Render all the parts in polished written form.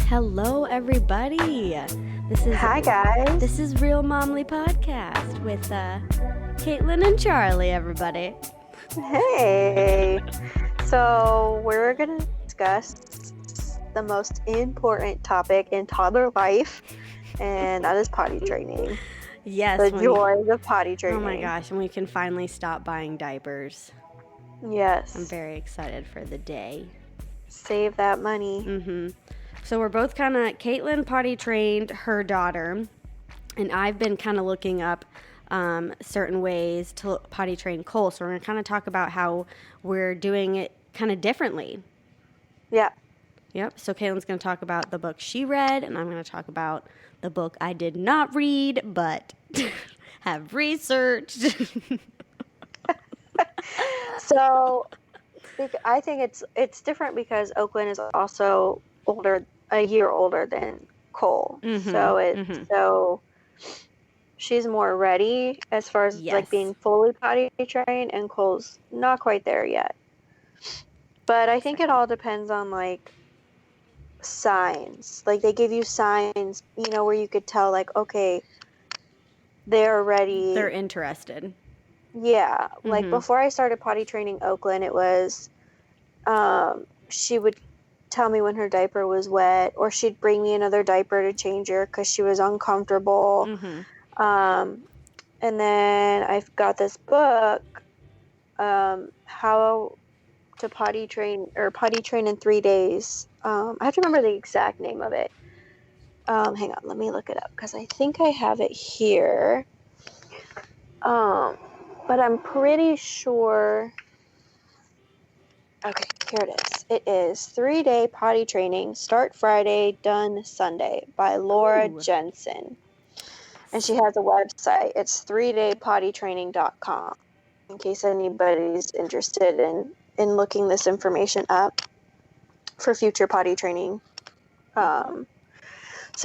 Hello, everybody. Hi, guys. This is RealMomly podcast with Caitlin and Charlie, everybody. Hey. So we're going to discuss the most important topic in toddler life, and that is potty training. Yes. The joys of potty training. Oh my gosh, and we can finally stop buying diapers. Yes. I'm very excited for the day. Save that money. Mm-hmm. So we're both Caitlin potty trained her daughter, and I've been kind of looking up certain ways to potty train Cole. So we're going to kind of talk about how we're doing it kind of differently. Yeah. Yep. So Caitlin's going to talk about the book she read, and I'm going to talk about the book I did not read, but have researched. So I think it's different because Oakland is also a year older than Cole. Mm-hmm, so she's more ready as far as like being fully potty trained, and Cole's not quite there yet. But I think it all depends on like signs. Like they give you signs, where you could tell like, okay, they're ready. They're interested. Yeah. Mm-hmm. Like before I started potty training Oakland, it was she would tell me when her diaper was wet, or she'd bring me another diaper to change her because she was uncomfortable. Mm-hmm. And then I've got this book, How to Potty Train in 3 Days. I have to remember the exact name of it. Hang on, let me look it up because I think I have it here. But I'm pretty sure. Okay, here it is. It is 3-Day Potty Training, Start Friday, Done Sunday by Laura Jensen. And she has a website. It's 3daypottytraining.com in case anybody's interested in looking this information up for future potty training. So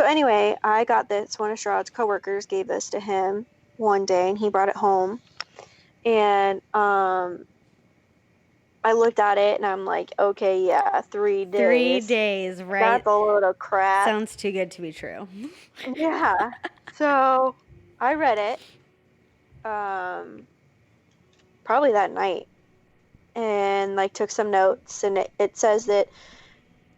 anyway, I got this. One of Sherrod's coworkers gave this to him one day, and he brought it home. And I looked at it and I'm like, okay, yeah, 3 days. 3 days, right? That's a load of crap. Sounds too good to be true. Yeah. So I read it probably that night and like took some notes, and it says that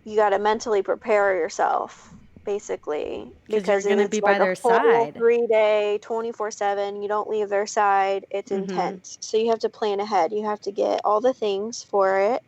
you got to mentally prepare yourself, basically, because you're going to be by their side. 3-day, 24/7. You don't leave their side. It's intense. So you have to plan ahead. You have to get all the things for it.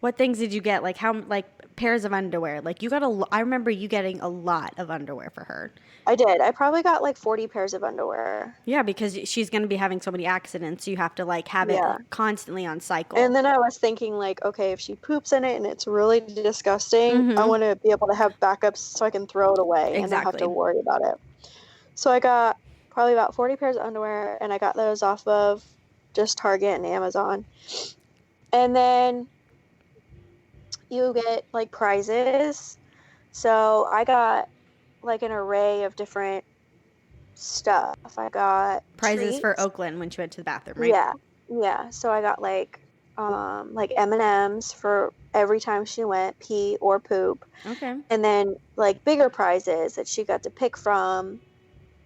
What things did you get? Like how, like pairs of underwear? Like you got I remember you getting a lot of underwear for her. I did. I probably got like 40 pairs of underwear. Yeah, because she's going to be having so many accidents. So you have to like have it constantly on cycle. And then I was thinking like, okay, if she poops in it and it's really disgusting, I want to be able to have backups so I can throw it away and not have to worry about it. So I got probably about 40 pairs of underwear, and I got those off of just Target and Amazon. And then you get like prizes. So I got like an array of different stuff. I got prizes treats for Oakland when she went to the bathroom, right? Yeah. So I got like M&Ms for every time she went, pee or poop. Okay. And then like bigger prizes that she got to pick from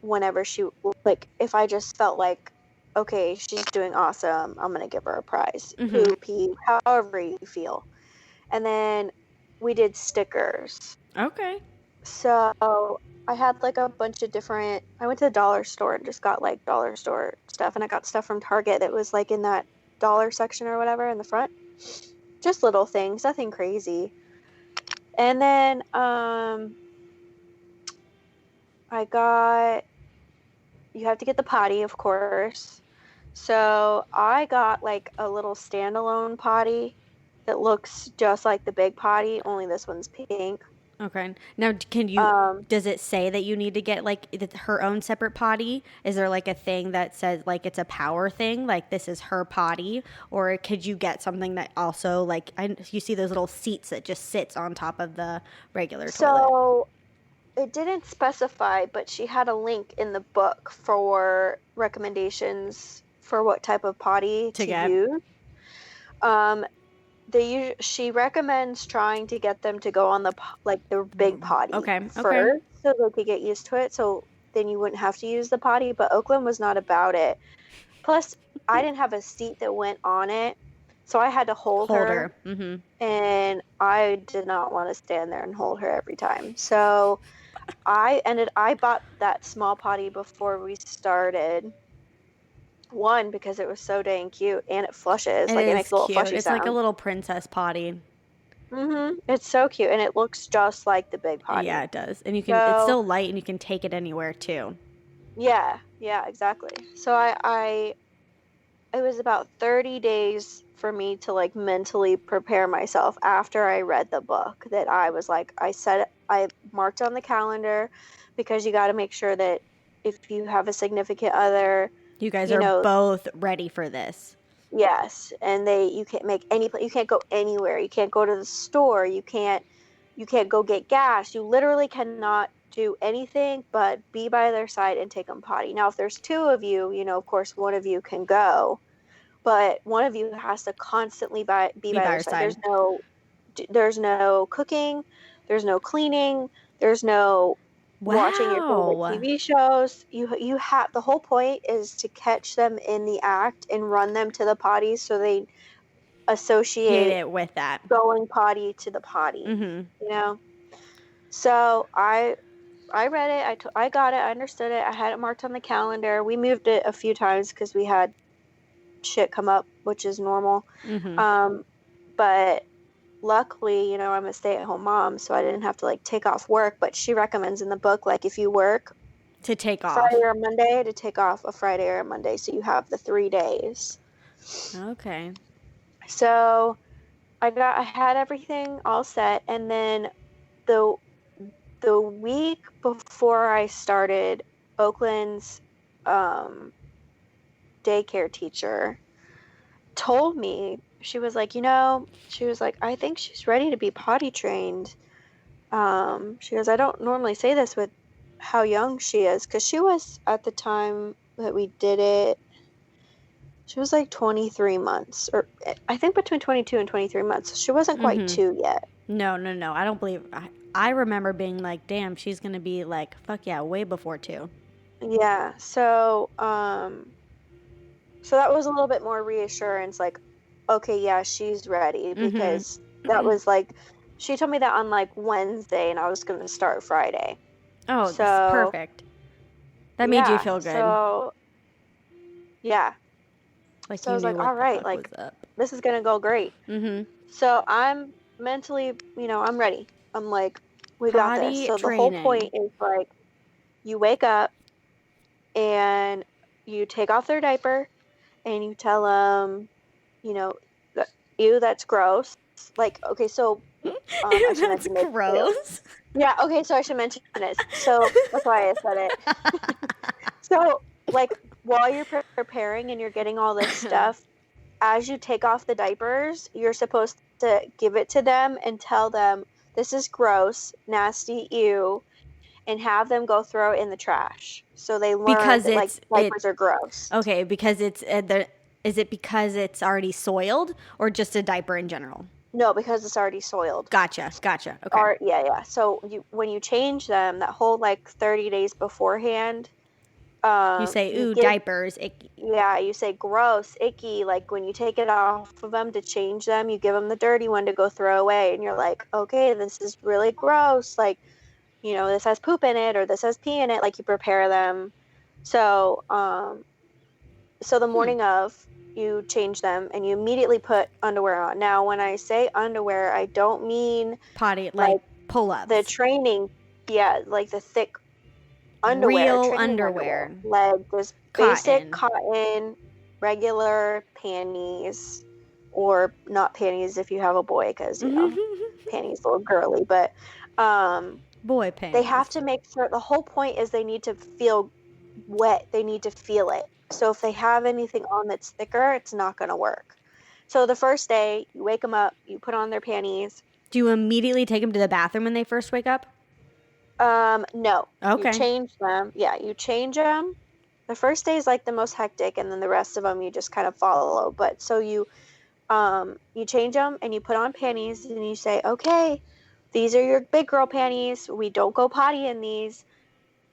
whenever she, like, if I just felt like, okay, she's doing awesome, I'm gonna give her a prize. Poo, pee, however you feel. And then we did stickers. Okay. So I had like a bunch of different, I went to the dollar store and just got like dollar store stuff, and I got stuff from Target that was like in that dollar section or whatever in the front. Just little things, nothing crazy. And then you have to get the potty, of course. So I got like a little standalone potty that looks just like the big potty, only this one's pink. Okay. Now, can you, does it say that you need to get like her own separate potty? Is there like a thing that says like it's a power thing, like this is her potty? Or could you get something that also like, you see those little seats that just sits on top of the regular toilet? So it didn't specify, but she had a link in the book for recommendations for what type of potty to use. she recommends trying to get them to go on the big potty first, so they could get used to it. So then you wouldn't have to use the potty. But Oakland was not about it. Plus, I didn't have a seat that went on it, so I had to hold her. Mm-hmm. And I did not want to stand there and hold her every time. So I bought that small potty before we started. One, because it was so dang cute, and it flushes. It makes a little flushy sound. It's like a little princess potty. Mm-hmm. It's so cute, and it looks just like the big potty. Yeah, it does. And it's still light, and you can take it anywhere too. Yeah, exactly. So it was about 30 days for me to like mentally prepare myself after I read the book, that I was like, I marked on the calendar, because you got to make sure that if you have a significant other, you guys are both ready for this. Yes, and you can't you can't go anywhere. You can't go to the store. You can't go get gas. You literally cannot do anything but be by their side and take them potty. Now, if there's two of you, of course, one of you can go, but one of you has to constantly be by their side. There's no cooking. There's no cleaning. There's no watching your favorite TV shows. You have, the whole point is to catch them in the act and run them to the potty, so they associate it with that going potty to the potty. Mm-hmm. So I read it. I got it. I understood it. I had it marked on the calendar. We moved it a few times because we had shit come up, which is normal. Mm-hmm. But luckily, I'm a stay-at-home mom, so I didn't have to like take off work. But she recommends in the book, like, if you work to take off Friday or Monday, to take off a Friday or a Monday, so you have the 3 days. Okay. So I had everything all set, and then the week before I started, Oakland's daycare teacher told me, she was like, I think she's ready to be potty trained. She goes, I don't normally say this with how young she is, because she was, at the time that we did it, she was like 23 months, or I think between 22 and 23 months. She wasn't quite 2 yet. No. I don't believe. I remember being like, damn, she's going to be like, fuck yeah, way before 2. Yeah. So that was a little bit more reassurance, like, okay, yeah, she's ready, because that was like, she told me that on like Wednesday, and I was going to start Friday. Oh, so, that's perfect. That made you feel good. So, yeah. Like, so I was like, all right, like, this is going to go great. Mm-hmm. So I'm mentally, I'm ready. I'm like, we got this. So training. The whole point is, like, you wake up and you take off their diaper and you tell them, ew, that's gross. Like, okay, so that's gross. Yeah, okay, so I should mention it. So that's why I said it. So, like, while you're preparing and you're getting all this stuff, as you take off the diapers, you're supposed to give it to them and tell them, this is gross, nasty, ew, and have them go throw it in the trash. So they learn that diapers are gross. Okay, because is it because it's already soiled, or just a diaper in general? No, because it's already soiled. Gotcha. Okay. Yeah. So when you change them, that whole like 30 days beforehand, you say, ooh, diapers, icky. Yeah, you say gross, icky. Like, when you take it off of them to change them, you give them the dirty one to go throw away. And you're like, okay, this is really gross. Like, this has poop in it, or this has pee in it. Like, you prepare them. So, the morning of, you change them and you immediately put underwear on. Now, when I say underwear, I don't mean potty, like pull-ups. The training, yeah, like the thick underwear. Real underwear. Like this basic cotton, regular panties, or not panties if you have a boy, because, panties a little girly, but boy panties. They have to make sure, the whole point is they need to feel wet. They need to feel it. So if they have anything on that's thicker, it's not going to work. So the first day, you wake them up, you put on their panties. Do you immediately take them to the bathroom when they first wake up? No. Okay. You change them. Yeah, you change them. The first day is like the most hectic, and then the rest of them you just kind of follow. But so you You change them and you put on panties and you say, okay, these are your big girl panties. We don't go potty in these.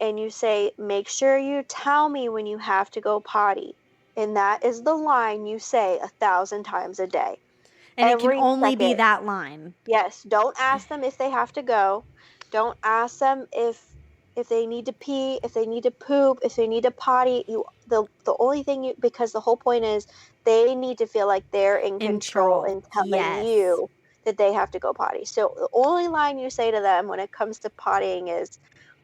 And you say, make sure you tell me when you have to go potty. And that is the line you say 1,000 times a day. And it can only be that line. Yes. Don't ask them if they have to go. Don't ask them if they need to pee, if they need to poop, if they need to potty. The only thing because the whole point is they need to feel like they're in control and telling you that they have to go potty. So the only line you say to them when it comes to pottying is,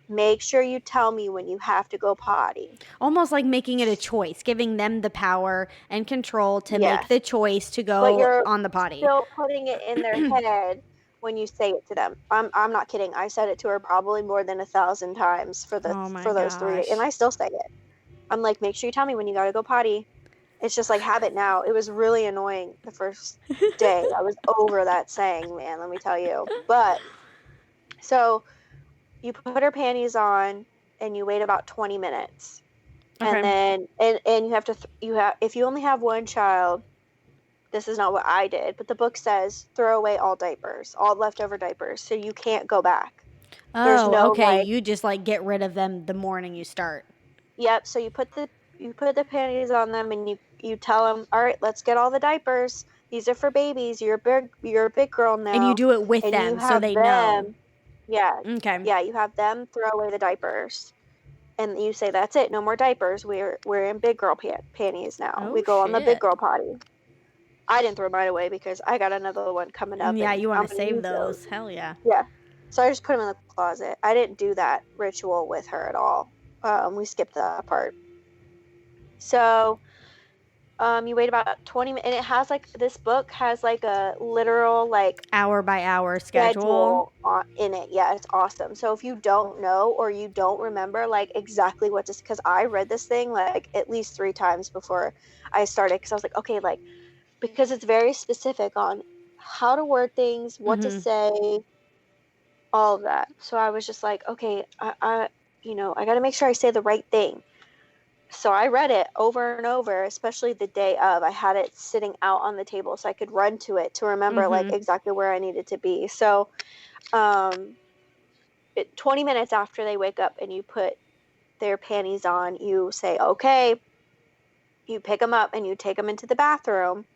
make sure you tell me when you have to go potty. Almost like making it a choice, giving them the power and control to make the choice to go on the potty. Still putting it in their head when you say it to them. I'm not kidding. I said it to her probably more than 1,000 times for those 3 days, and I still say it. I'm like, make sure you tell me when you gotta go potty. It's just like habit now. It was really annoying the first day. I was over that saying, man, let me tell you. But so you put her panties on and you wait about 20 minutes. Okay. And then and you have to if you only have one child, this is not what I did, but the book says throw away all diapers, all leftover diapers, so you can't go back. Oh, there's no, okay. You just like get rid of them the morning you start. Yep. So you put the panties on them and you tell them, all right, let's get all the diapers. These are for babies. You're a big girl now. And you do it with them so they know. Yeah. Okay. Yeah, you have them throw away the diapers. And you say, that's it. No more diapers. We're in big girl panties now. We go on the big girl potty. I didn't throw mine away because I got another one coming up. Yeah, you want to save those. Hell yeah. Yeah. So I just put them in the closet. I didn't do that ritual with her at all. We skipped that part. So you wait about 20 minutes. And it has this book has a literal hour by hour schedule in it. Yeah, it's awesome. So if you don't know or you don't remember exactly what to, because I read this thing at least 3 times before I started, because I was like, okay, because it's very specific on how to word things, what to say, all of that. So I was just like, okay, I got to make sure I say the right thing. So I read it over and over, especially the day of. I had it sitting out on the table so I could run to it to remember exactly where I needed to be. So 20 minutes after they wake up and you put their panties on, you say, okay, you pick them up and you take them into the bathroom.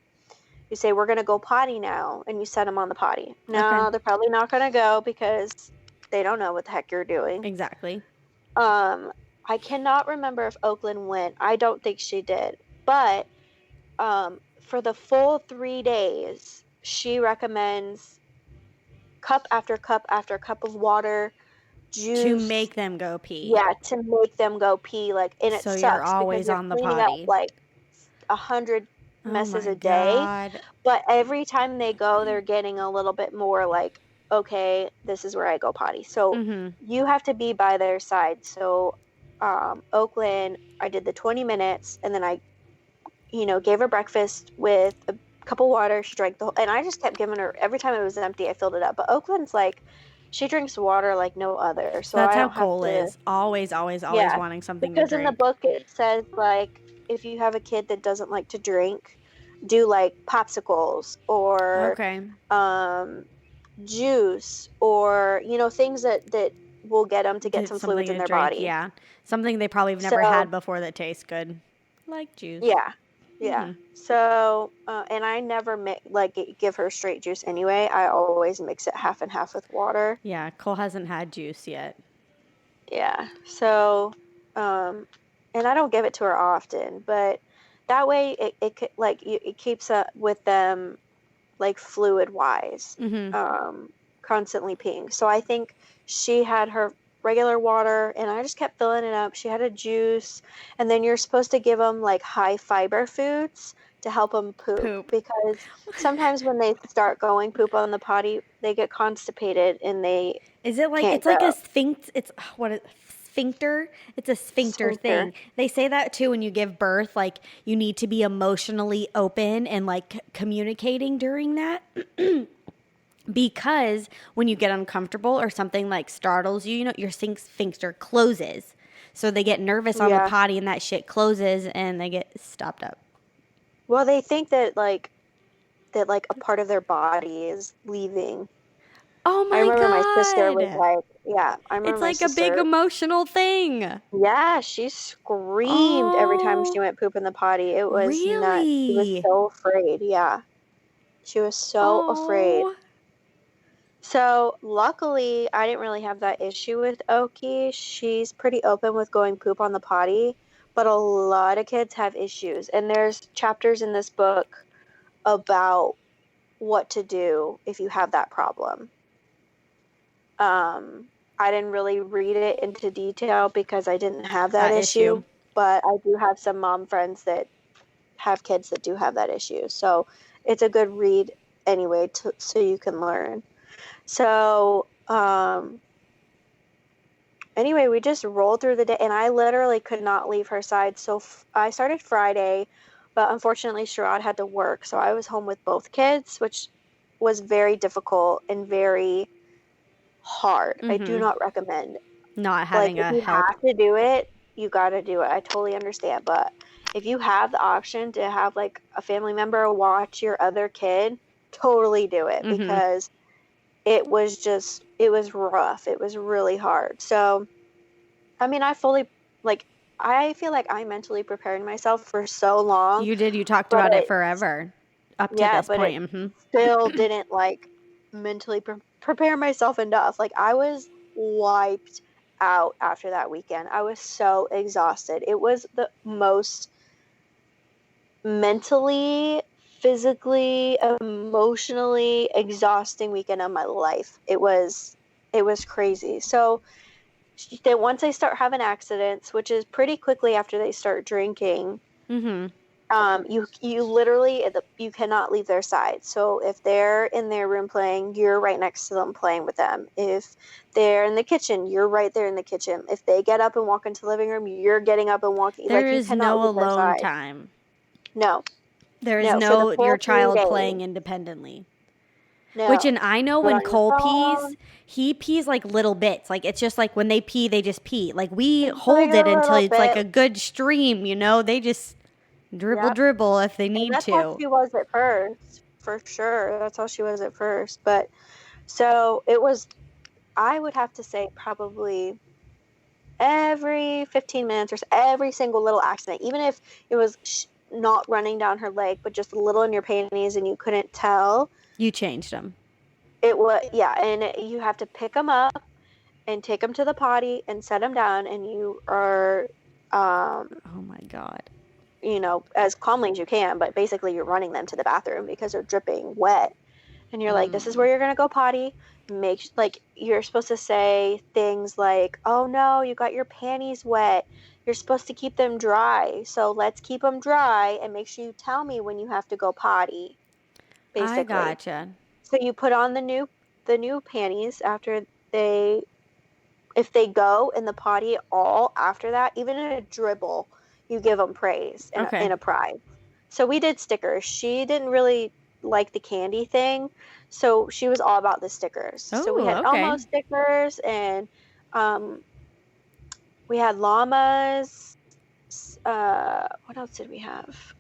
You say, we're going to go potty now, and you set them on the potty. No, they're probably not going to go because they don't know what the heck you're doing. Exactly. I cannot remember if Oakland went. I don't think she did. But for the full 3 days, she recommends cup after cup after cup of water, juice. To make them go pee. Yeah, to make them go pee. And it sucks. So you're always on the potty. Up 100 messes a day. But every time they go, they're getting a little bit more okay, this is where I go potty. So you have to be by their side. So Oakland, I did the 20 minutes and then I, gave her breakfast with a cup of water. She drank the whole, and I just kept giving her, every time it was empty, I filled it up. But Oakland's she drinks water like no other. So that's how Cole is. Always wanting something to drink. Because in the book it says if you have a kid that doesn't like to drink, do popsicles or juice or things that will get them to get some fluids in their body. Yeah, something they probably have never had before that tastes good, like juice. Yeah. So and I never give her straight juice anyway. I always mix it half and half with water. Yeah, Cole hasn't had juice yet. Yeah. So and I don't give it to her often, but that way it keeps up with them fluid wise, constantly peeing. So I think she had her regular water and I just kept filling it up. She had a juice, and then you're supposed to give them high fiber foods to help them poop. Because sometimes when they start going poop on the potty, they get constipated and they it's like a sphinx. It's what is sphincter? It's a sphincter thing. They say that too when you give birth, you need to be emotionally open and communicating during that. Because when you get uncomfortable or something startles you, your sphincter closes. So they get nervous on the potty and that shit closes and they get stopped up. Well, they think that that like a part of their body is leaving. Oh my I remember God. my sister was like, I remember It's my like a big sister. emotional thing. Yeah, she screamed every time she went poop in the potty. It was nuts. She was Really? so afraid. Yeah. She was so afraid. Oh. So luckily, I didn't really have that issue with Oki. She's pretty open with going poop on the potty, but a lot of kids have issues. And there's chapters in this book about what to do if you have that problem. I didn't really read it into detail because I didn't have that issue, but I do have some mom friends that have kids that do have that issue. So it's a good read anyway, so you can learn. So, anyway, we just rolled through the day, and I literally could not leave her side. So I started Friday, but unfortunately Sherrod had to work, so I was home with both kids, which was very difficult and very hard. I do not recommend not having if you help. have to do it, you got to do it. I totally understand, but if you have the option to have like a family member watch your other kid, totally do it, because it was rough. It was really hard. So, I mean, I feel like I mentally prepared myself for so long. You did. You talked about it forever up to this point. It still didn't like mentally prepare myself enough. Like, I was wiped out after that weekend. I was so exhausted. It was the most mentally, physically, emotionally exhausting weekend of my life. It was crazy. So then once they start having accidents, which is pretty quickly after they start drinking, you literally, you cannot leave their side. So if they're in their room playing, you're right next to them playing with them. If they're in the kitchen, you're right there in the kitchen. If they get up and walk into the living room, you're getting up and walking. There is no alone time. No. There is no your child playing independently. No. Which, and I know when Cole pees, he pees like little bits. Like, it's just like when they pee, they just pee. Like, we hold it until it's like a good stream, you know? They just dribble if they need to. That's how she was at first, for sure. That's how she was at first. But, so it was, I would have to say probably every 15 minutes or so, every single little accident, even if it was not running down her leg, but just a little in your panties and you couldn't tell. You changed them. It was, and you have to pick them up and take them to the potty and set them down, and you are, oh my God, you know, as calmly as you can, but basically you're running them to the bathroom because they're dripping wet, and you're like, this is where you're gonna go potty. You're supposed to say things like, oh no, you got your panties wet. You're supposed to keep them dry, so let's keep them dry and make sure you tell me when you have to go potty. Basically. I gotcha. So you put on the new panties after if they go in the potty all after that, even in a dribble, you give them praise and a prize. So we did stickers. She didn't really like the candy thing, so she was all about the stickers. Oh, so we had Elmo stickers, and we had llamas. What else did we have?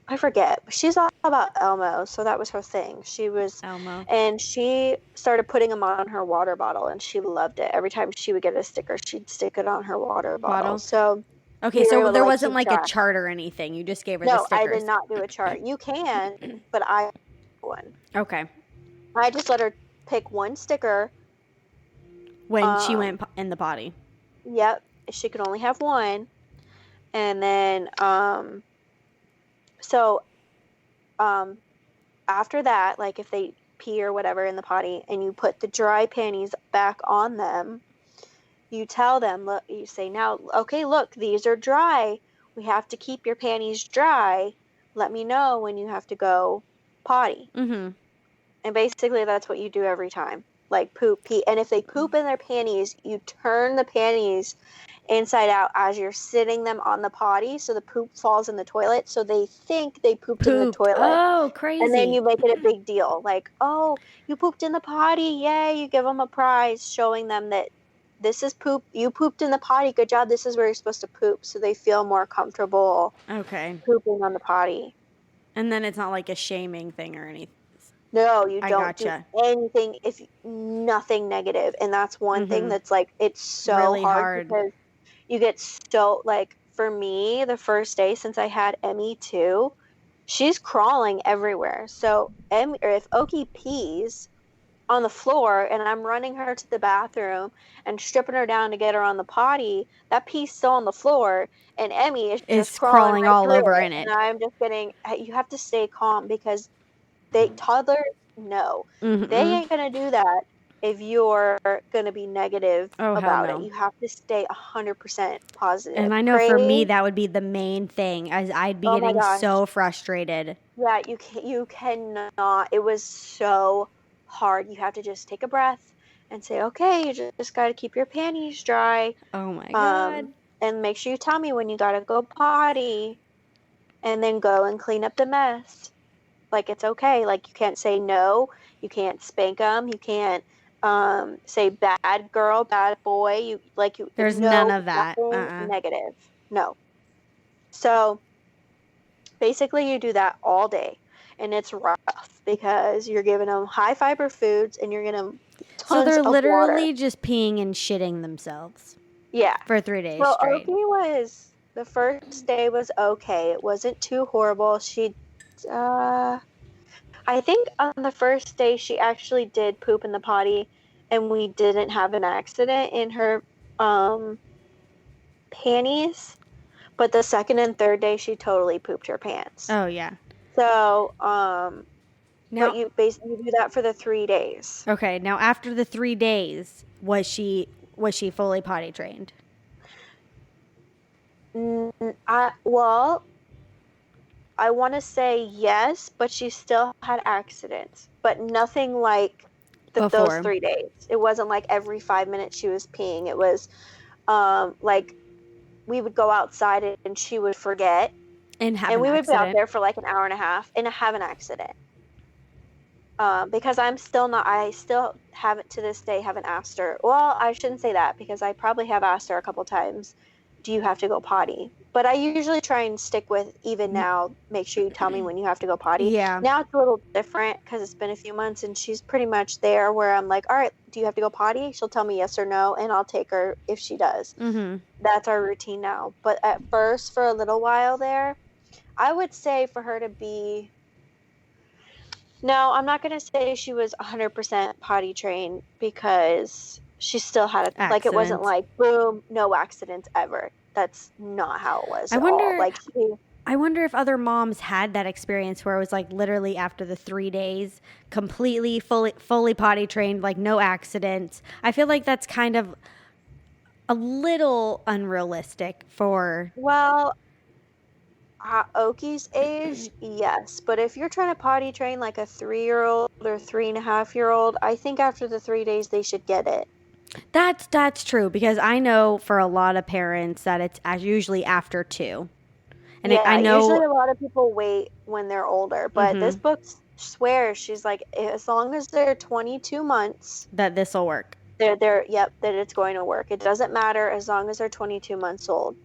I forget. She's all about Elmo, so that was her thing. She was Elmo, and she started putting them on her water bottle, and she loved it. Every time she would get a sticker, she'd stick it on her water bottle. So so there wasn't like a chart or anything. You just gave her the stickers. No, I did not do a chart. You can, but I one. Okay. I just let her pick one sticker when she went in the potty. Yep, she could only have one, and then So, after that, like if they pee or whatever in the potty and you put the dry panties back on them, you tell them, look, you say, now, okay, look, these are dry. We have to keep your panties dry. Let me know when you have to go potty. And basically that's what you do every time. Like poop, pee. And if they poop in their panties, you turn the panties inside out as you're sitting them on the potty, so the poop falls in the toilet, so they think they pooped in the toilet. Oh, crazy. And then you make it a big deal, like, oh, you pooped in the potty, yay. You give them a prize showing them that this is poop, you pooped in the potty, good job, this is where you're supposed to poop, so they feel more comfortable pooping on the potty. And then it's not like a shaming thing or anything. No, you don't do anything if nothing negative. And that's one thing that's like, it's so really hard because you get so, like, for me, the first day since I had Emmy too, she's crawling everywhere. So if Oki pees on the floor and I'm running her to the bathroom and stripping her down to get her on the potty, that pee's still on the floor and Emmy is just crawling right all over in it. And I'm just you have to stay calm because toddlers, no. They ain't going to do that if you're going to be negative about it. You have to stay 100% positive. And I know for me that would be the main thing, as I'd be getting so frustrated. Yeah, you cannot. It was so hard. You have to just take a breath and say, okay, you just got to keep your panties dry. Oh my God. And make sure you tell me when you got to go potty and then go and clean up the mess. Like, it's okay. Like, you can't say no. You can't spank them. You can't say bad girl, bad boy. There's none of that. Negative. No. So basically you do that all day, and it's rough because you're giving them high fiber foods and you're giving them tons of water. So they're literally just peeing and shitting themselves. Yeah. For 3 days straight. The first day was okay. It wasn't too horrible. I think on the first day she actually did poop in the potty, and we didn't have an accident in her panties. But the second and third day she totally pooped her pants. Oh yeah. So now you basically do that for the 3 days. Okay. Now after the 3 days, was she fully potty trained? I want to say yes, but she still had accidents, but nothing like those 3 days. It wasn't like every 5 minutes she was peeing. It was like we would go outside and she would forget. And we would be out there for like an hour and a half and have an accident. Because I still haven't to this day haven't asked her. Well, I shouldn't say that because I probably have asked her a couple times, do you have to go potty? But I usually try and stick with, even now, make sure you tell me when you have to go potty. Yeah. Now it's a little different because it's been a few months and she's pretty much there where I'm like, all right, do you have to go potty? She'll tell me yes or no, and I'll take her if she does. Mm-hmm. That's our routine now. But at first, for a little while there, I would say for her to be... No, I'm not going to say she was 100% potty trained because she still had accidents. Like, it wasn't like, boom, no accidents ever. That's not how it was I wonder if other moms had that experience where it was like literally after the 3 days, completely, fully potty trained, like no accidents. I feel like that's kind of a little unrealistic for... Well, Oki's age, yes. But if you're trying to potty train like a 3-year-old or 3.5-year-old, I think after the 3 days they should get it. That's true, because I know for a lot of parents that it's usually after 2. And yeah, I know usually a lot of people wait when they're older, but this book swears, she's like, as long as they're 22 months, that this will work. That it's going to work. It doesn't matter as long as they're 22 months old.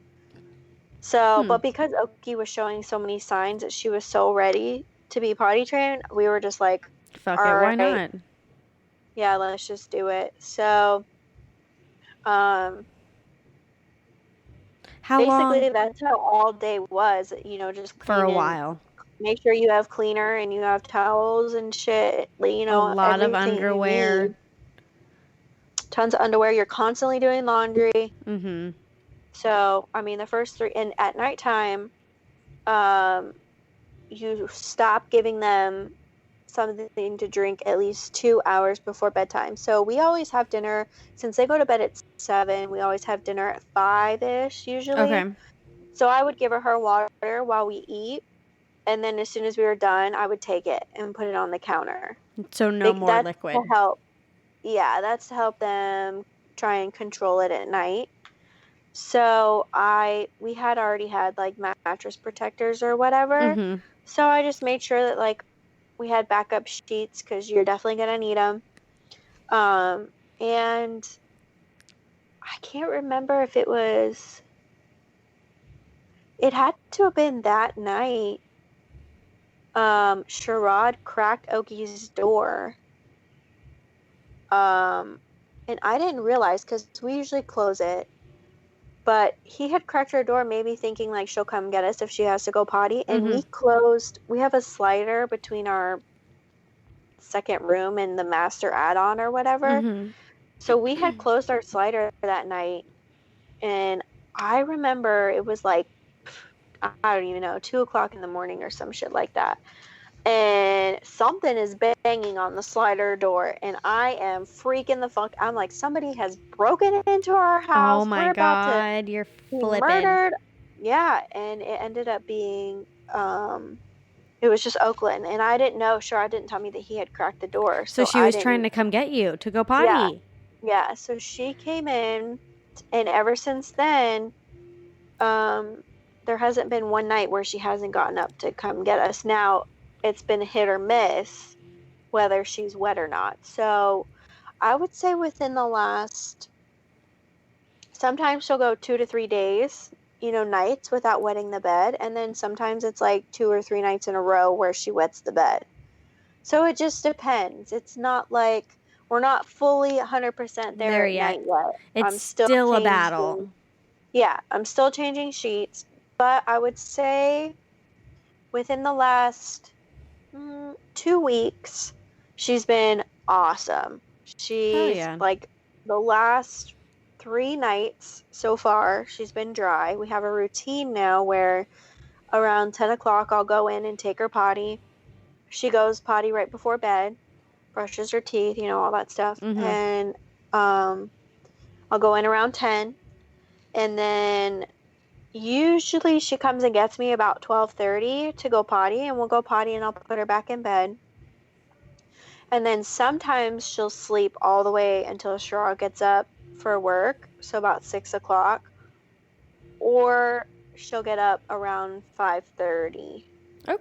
So, but because Oki was showing so many signs that she was so ready to be potty trained, we were just like, fuck it, why not? Yeah, let's just do it. So, basically, that's how all day was, just for a while. Make sure you have cleaner and you have towels and shit, a lot of underwear. Tons of underwear. You're constantly doing laundry. Mm-hmm. So, I mean, the first 3, and at nighttime, you stop giving them something to drink at least 2 hours before bedtime. So we always have dinner, since they go to bed at 7, we always have dinner at 5-ish usually. Okay. So I would give her water while we eat, and then as soon as we were done, I would take it and put it on the counter. So more liquid. That's to help them try and control it at night. So we had already had like mattress protectors or whatever. Mm-hmm. So I just made sure that like we had backup sheets because you're definitely going to need them. And I can't remember if it had to have been that night. Sherrod cracked Oki's door. And I didn't realize because we usually close it. But he had cracked her door, maybe thinking like she'll come get us if she has to go potty. And we have a slider between our second room and the master add-on or whatever. So we had closed our slider that night. And I remember it was like, I don't even know, 2 o'clock in the morning or some shit like that. And something is banging on the slider door, and I am freaking the fuck. I'm like, somebody has broken into our house. Oh my God, you're flipping. Murdered. Yeah, and it ended up being, it was just Oakland, and I didn't know. Sure, I didn't tell me that he had cracked the door. So she was trying to come get you to go potty. Yeah. So she came in, and ever since then, there hasn't been one night where she hasn't gotten up to come get us. Now, it's been hit or miss whether she's wet or not. So I would say within the last, sometimes she'll go 2 to 3 days, nights without wetting the bed. And then sometimes it's like 2 or 3 nights in a row where she wets the bed. So it just depends. It's not like we're not fully 100% there yet. It's still a battle. Yeah, I'm still changing sheets. But I would say within the last 2 weeks, she's been awesome. She's like the last 3 nights so far, she's been dry. We have a routine now where around 10 o'clock, I'll go in and take her potty. She goes potty right before bed, brushes her teeth, all that stuff. And I'll go in around 10. And then usually she comes and gets me about 12:30 to go potty, and we'll go potty and I'll put her back in bed. And then sometimes she'll sleep all the way until Shara gets up for work, so about 6 o'clock. Or she'll get up around 5:30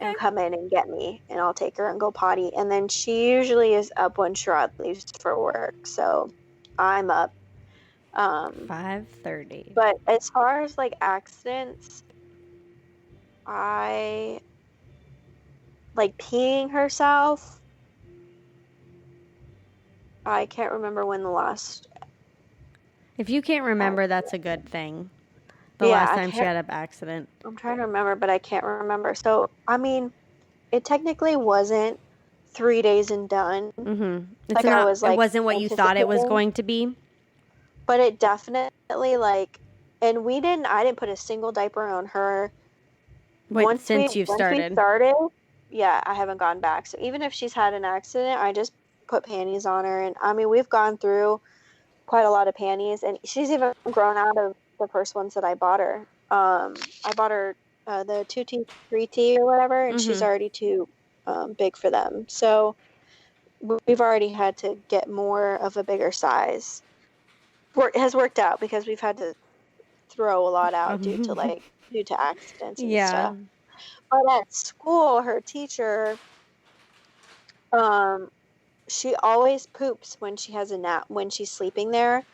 and come in and get me, and I'll take her and go potty. And then she usually is up when Shara leaves for work, so I'm up. 5:30. But as far as like accidents, I like peeing herself. I can't remember when the last. If you can't remember, that's a good thing. The last time she had an accident. I'm trying to remember, but I can't remember. So, I mean, it technically wasn't 3 days and done. Like it wasn't what you thought it was going to be. But it definitely and I didn't put a single diaper on her. Since we started, yeah, I haven't gone back. So even if she's had an accident, I just put panties on her. And I mean, we've gone through quite a lot of panties, and she's even grown out of the first ones that I bought her. I bought her the 2T, 3T or whatever, and she's already too big for them. So we've already had to get more of a bigger size. It has worked out because we've had to throw a lot out due to accidents and stuff. But at school, her teacher, she always poops when she has a nap, when she's sleeping there.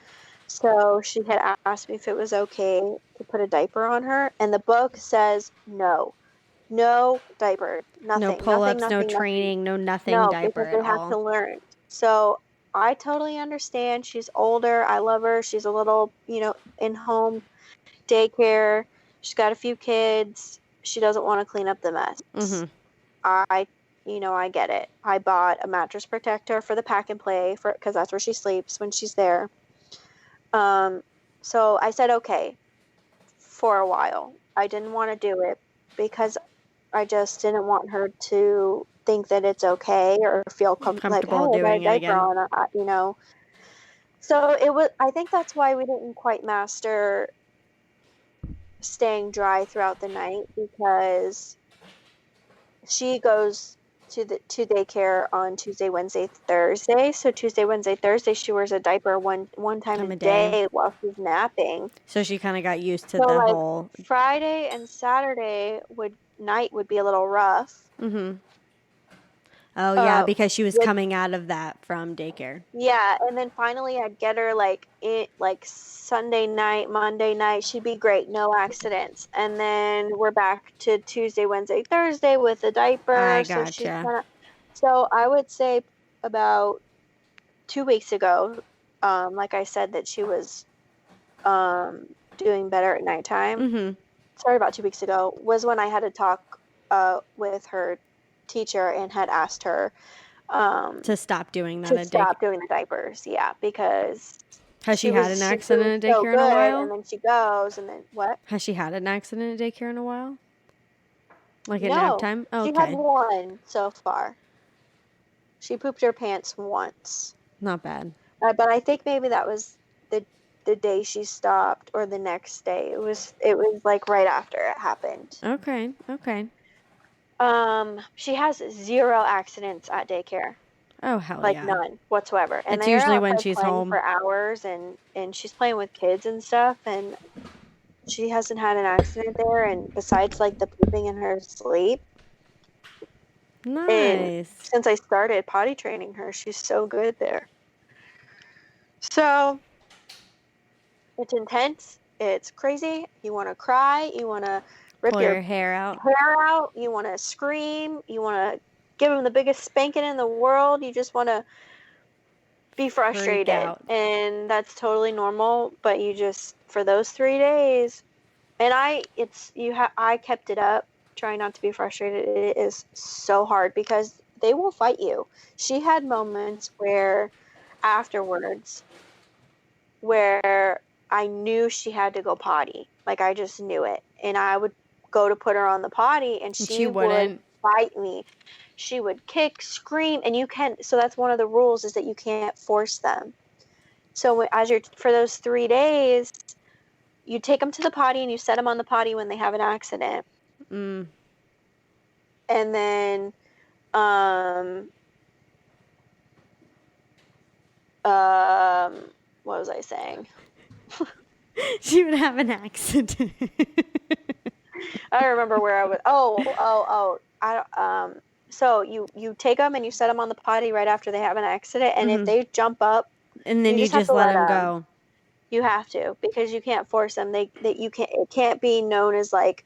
So she had asked me if it was okay to put a diaper on her, and the book says no diaper, nothing, no pull-ups, no training, no nothing, diaper because they have to learn. So I totally understand. She's older. I love her. She's a little, in-home daycare. She's got a few kids. She doesn't want to clean up the mess. I get it. I bought a mattress protector for the pack and play because that's where she sleeps when she's there. So I said okay for a while. I didn't want to do it because I just didn't want her to think that it's okay or feel comfortable doing it again. So it was. I think that's why we didn't quite master staying dry throughout the night, because she goes to daycare on Tuesday, Wednesday, Thursday. So Tuesday, Wednesday, Thursday, she wears a diaper one time a day while she's napping. So she kind of got used to the whole. Friday and Saturday would be a little rough. Oh, yeah, because she was coming out of that from daycare. Yeah, and then finally I'd get her like Sunday night, Monday night, she'd be great, no accidents. And then we're back to Tuesday, Wednesday, Thursday with a diaper. I gotcha. So I would say about 2 weeks ago, like I said, that she was doing better at nighttime. Mm-hmm. Sorry, about 2 weeks ago was when I had to talk with her teacher and had asked her to stop doing that. To stop doing the diapers, yeah, because has she had an accident at daycare in a while? And then she goes, and then what? Has she had an accident at daycare in a while? Like at nap time? Oh, okay. She had one so far. She pooped her pants once. Not bad. But I think maybe that was the day she stopped, or the next day. It was like right after it happened. Okay. She has 0 accidents at daycare. Oh, hell yeah. Like none whatsoever. And it's usually when she's home for hours, and she's playing with kids and stuff, and she hasn't had an accident there. And besides like the pooping in her sleep. Nice. And since I started potty training her, she's so good there. So it's intense. It's crazy. You want to cry. You want to rip your hair out. You want to scream. You want to give them the biggest spanking in the world. You just want to be frustrated. And that's totally normal. But you just, for those 3 days, and I kept it up, trying not to be frustrated. It is so hard because they will fight you. She had moments where afterwards where I knew she had to go potty. Like, I just knew it. And I would go to put her on the potty, and she would fight me. She would kick, scream, and so that's one of the rules, is that you can't force them. So for those 3 days, you take them to the potty and you set them on the potty when they have an accident. Mm. And then, what was I saying? She would have an accident. I don't remember where I was. So you take them and you set them on the potty right after they have an accident, and if they jump up, and then you just let them go. You have to, because you can't force them. It can't be known as like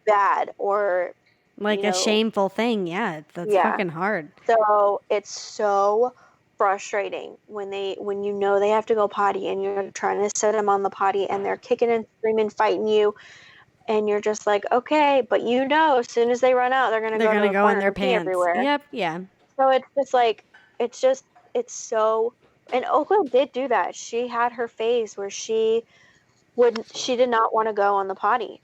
bad or like a shameful thing. Yeah, that's fucking hard. So it's so frustrating when you know they have to go potty, and you're trying to set them on the potty, and they're kicking and screaming, fighting you, and you're just like, okay, but as soon as they run out, they're gonna go in their pants everywhere. Yep, yeah. So it's just like it's so. And Oakland did do that. She had her phase where she did not want to go on the potty.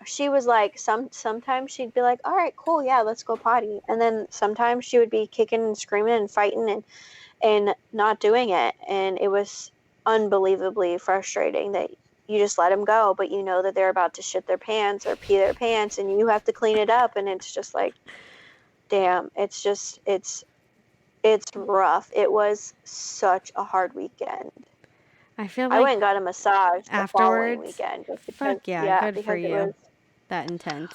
She was like, sometimes she'd be like, all right, cool, yeah, let's go potty. And then sometimes she would be kicking and screaming and fighting and not doing it. And it was unbelievably frustrating that you just let them go, but you know that they're about to shit their pants or pee their pants, and you have to clean it up. And it's just like, damn, it's rough. It was such a hard weekend. I feel like I went and got a massage afterwards. The following weekend. Fuck yeah, good for you. That intense.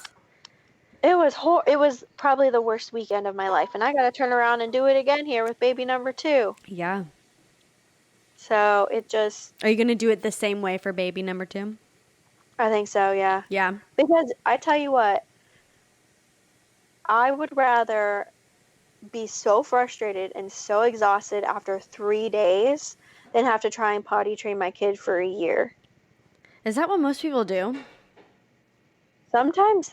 It was probably the worst weekend of my life, and I got to turn around and do it again here with baby number 2. Yeah. So it just. Are you gonna do it the same way for baby number 2? I think so. Yeah. Yeah. Because I tell you what, I would rather be so frustrated and so exhausted after 3 days than have to try and potty train my kid for a year. Is that what most people do? Sometimes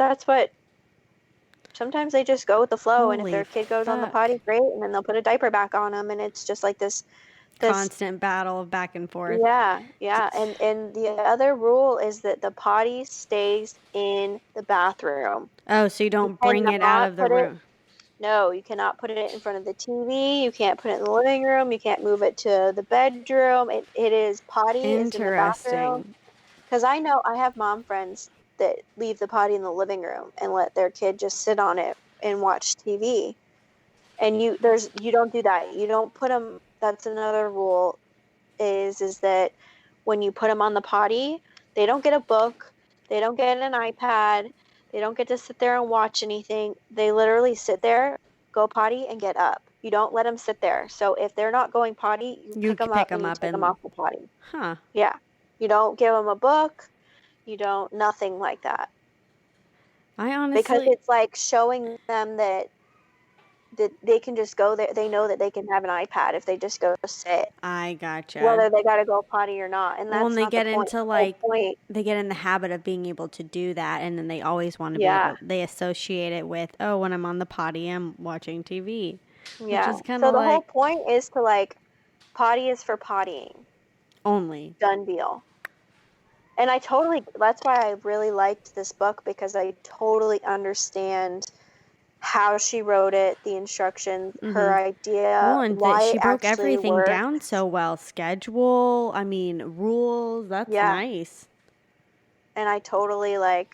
sometimes they just go with the flow. And if their kid goes on the potty, great, and then they'll put a diaper back on them, and it's just like this constant battle of back and forth. Yeah. And the other rule is that the potty stays in the bathroom. Oh, so you don't bring it out of the room. No, you cannot put it in front of the TV. You can't put it in the living room. You can't move it to the bedroom. It is potty is in the bathroom. Because I know I have mom friends that leave the potty in the living room and let their kid just sit on it and watch TV. And you don't do that. You don't put them. That's another rule. Is that when you put them on the potty, they don't get a book. They don't get an iPad. They don't get to sit there and watch anything. They literally sit there go potty and get up. You don't let them sit there. So if they're not going potty, you pick them up and you take them off the potty. Huh. Yeah. You don't give them a book. You don't, nothing like that. I honestly... Because it's like showing them that they can just go there. They know that they can have an iPad if they just go sit. I gotcha. Whether they got to go potty or not. And that's they not get the point. into like, they get in the habit of being able to do that. And then they always want to be able, they associate it with, oh, when I'm on the potty, I'm watching TV. Yeah. Which is kind of so the whole point is to like, potty is for pottying. Only. Done deal. And that's why I really liked this book, because I totally understand how she wrote it, the instructions, her idea, and why she broke everything down so well. Schedule, rules, that's nice. And I totally I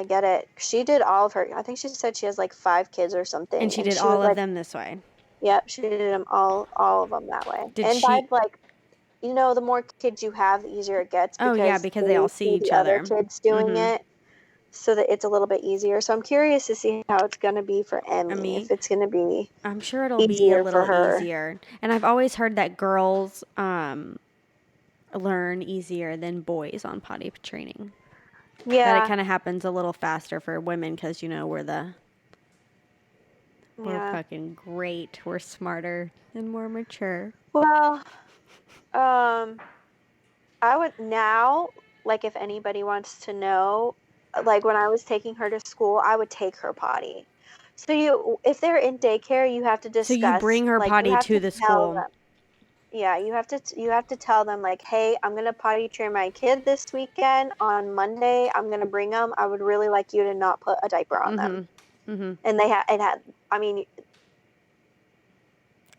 get it. She did all of her, I think she said she has like 5 kids or something. And she did all of them this way. Yep, she did them all of them that way. The more kids you have, the easier it gets. Because they all see each other. Other kids doing it, so that it's a little bit easier. So I'm curious to see how it's going to be for Emmy. If it's going to be, I'm sure it'll be a little easier. And I've always heard that girls learn easier than boys on potty training. Yeah, that it kind of happens a little faster for women because we're fucking great. We're smarter and more mature. Well. I would now, like, if anybody wants to know, like, when I was taking her to school, I would take her potty. So if they're in daycare, you have to discuss. So you bring her potty to the school. Yeah, you have to tell them, like, hey, I'm gonna potty train my kid this weekend. On Monday, I'm gonna bring them. I would really like you to not put a diaper on them. Mm-hmm. And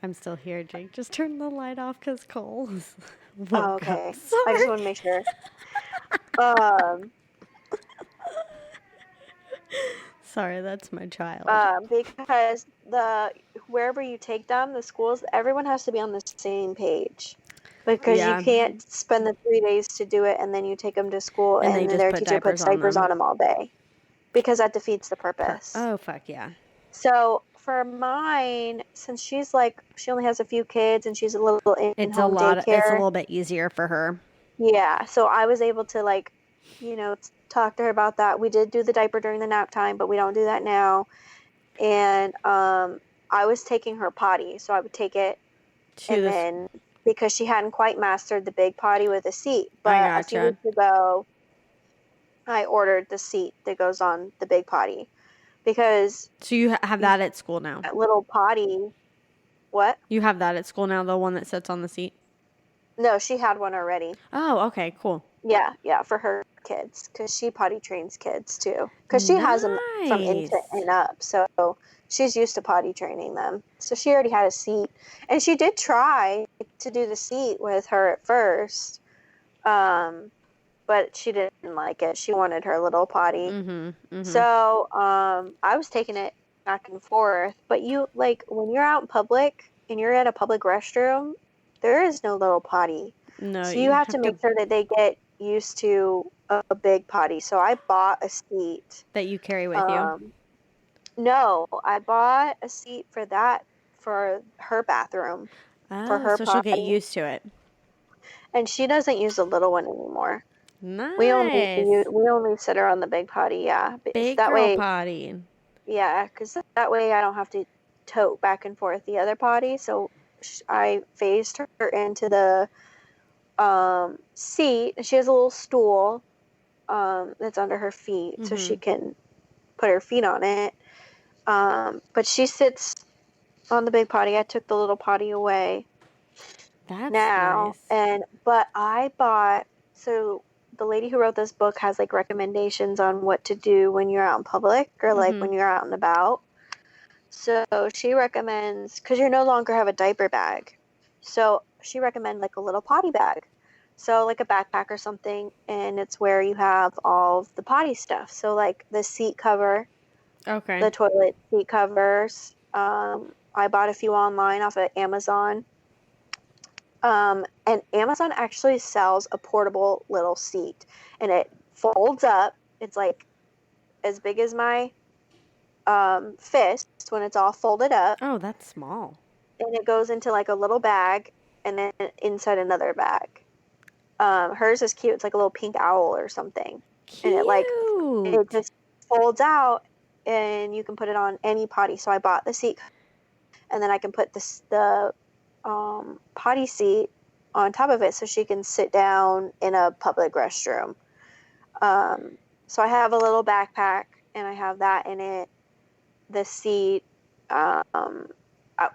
I'm still here, Jake. Just turn the light off because Cole's okay. I just want to make sure. Sorry, that's my child. Because wherever you take them, the schools, everyone has to be on the same page. Because you can't spend the 3 days to do it and then you take them to school and their teacher puts diapers on them all day. Because that defeats the purpose. Oh, fuck yeah. So for mine, since she only has a few kids and she's a little in it's home daycare, it's a little bit easier for her. Yeah, so I was able to talk to her about that. We did do the diaper during the nap time, but we don't do that now. And I was taking her potty, so I would take it, then because she hadn't quite mastered the big potty with a seat. But a few weeks ago, I ordered the seat that goes on the big potty. Because so you have that at school now? That little potty. What? You have that at school now, the one that sits on the seat? No, she had one already. Oh, okay, cool. Yeah, for her kids. Because she potty trains kids, too. Because she has them from infant and up. So she's used to potty training them. So she already had a seat. And she did try to do the seat with her at first. But she didn't like it. She wanted her little potty. So I was taking it back and forth. But when you're out in public and you're at a public restroom, there is no little potty. No. So you have to make sure that they get used to a big potty. So I bought a seat. That you carry with you? No, I bought a seat for her bathroom. For her so potty. She'll get used to it. And she doesn't use the little one anymore. Nice. We only sit her on the big potty, yeah. Big girl potty. Yeah, because that way I don't have to tote back and forth the other potty. So I phased her into the seat. She has a little stool that's under her feet, so she can put her feet on it. But she sits on the big potty. I took the little potty away. That's nice. But I bought, so the lady who wrote this book has recommendations on what to do when you're out in public or when you're out and about. So she recommends, because you no longer have a diaper bag, so she recommends a little potty bag. So a backpack or something, and it's where you have all of the potty stuff. So the seat cover, the toilet seat covers. I bought a few online off of Amazon. And Amazon actually sells a portable little seat, and it folds up. It's as big as my fist when it's all folded up. Oh, that's small. And it goes into like a little bag and then inside another bag. Hers is cute. It's like a little pink owl or something. Cute. And it just folds out and you can put it on any potty. So I bought the seat and then I can put the potty seat on top of it so she can sit down in a public restroom. So I have a little backpack and I have that in it. The seat,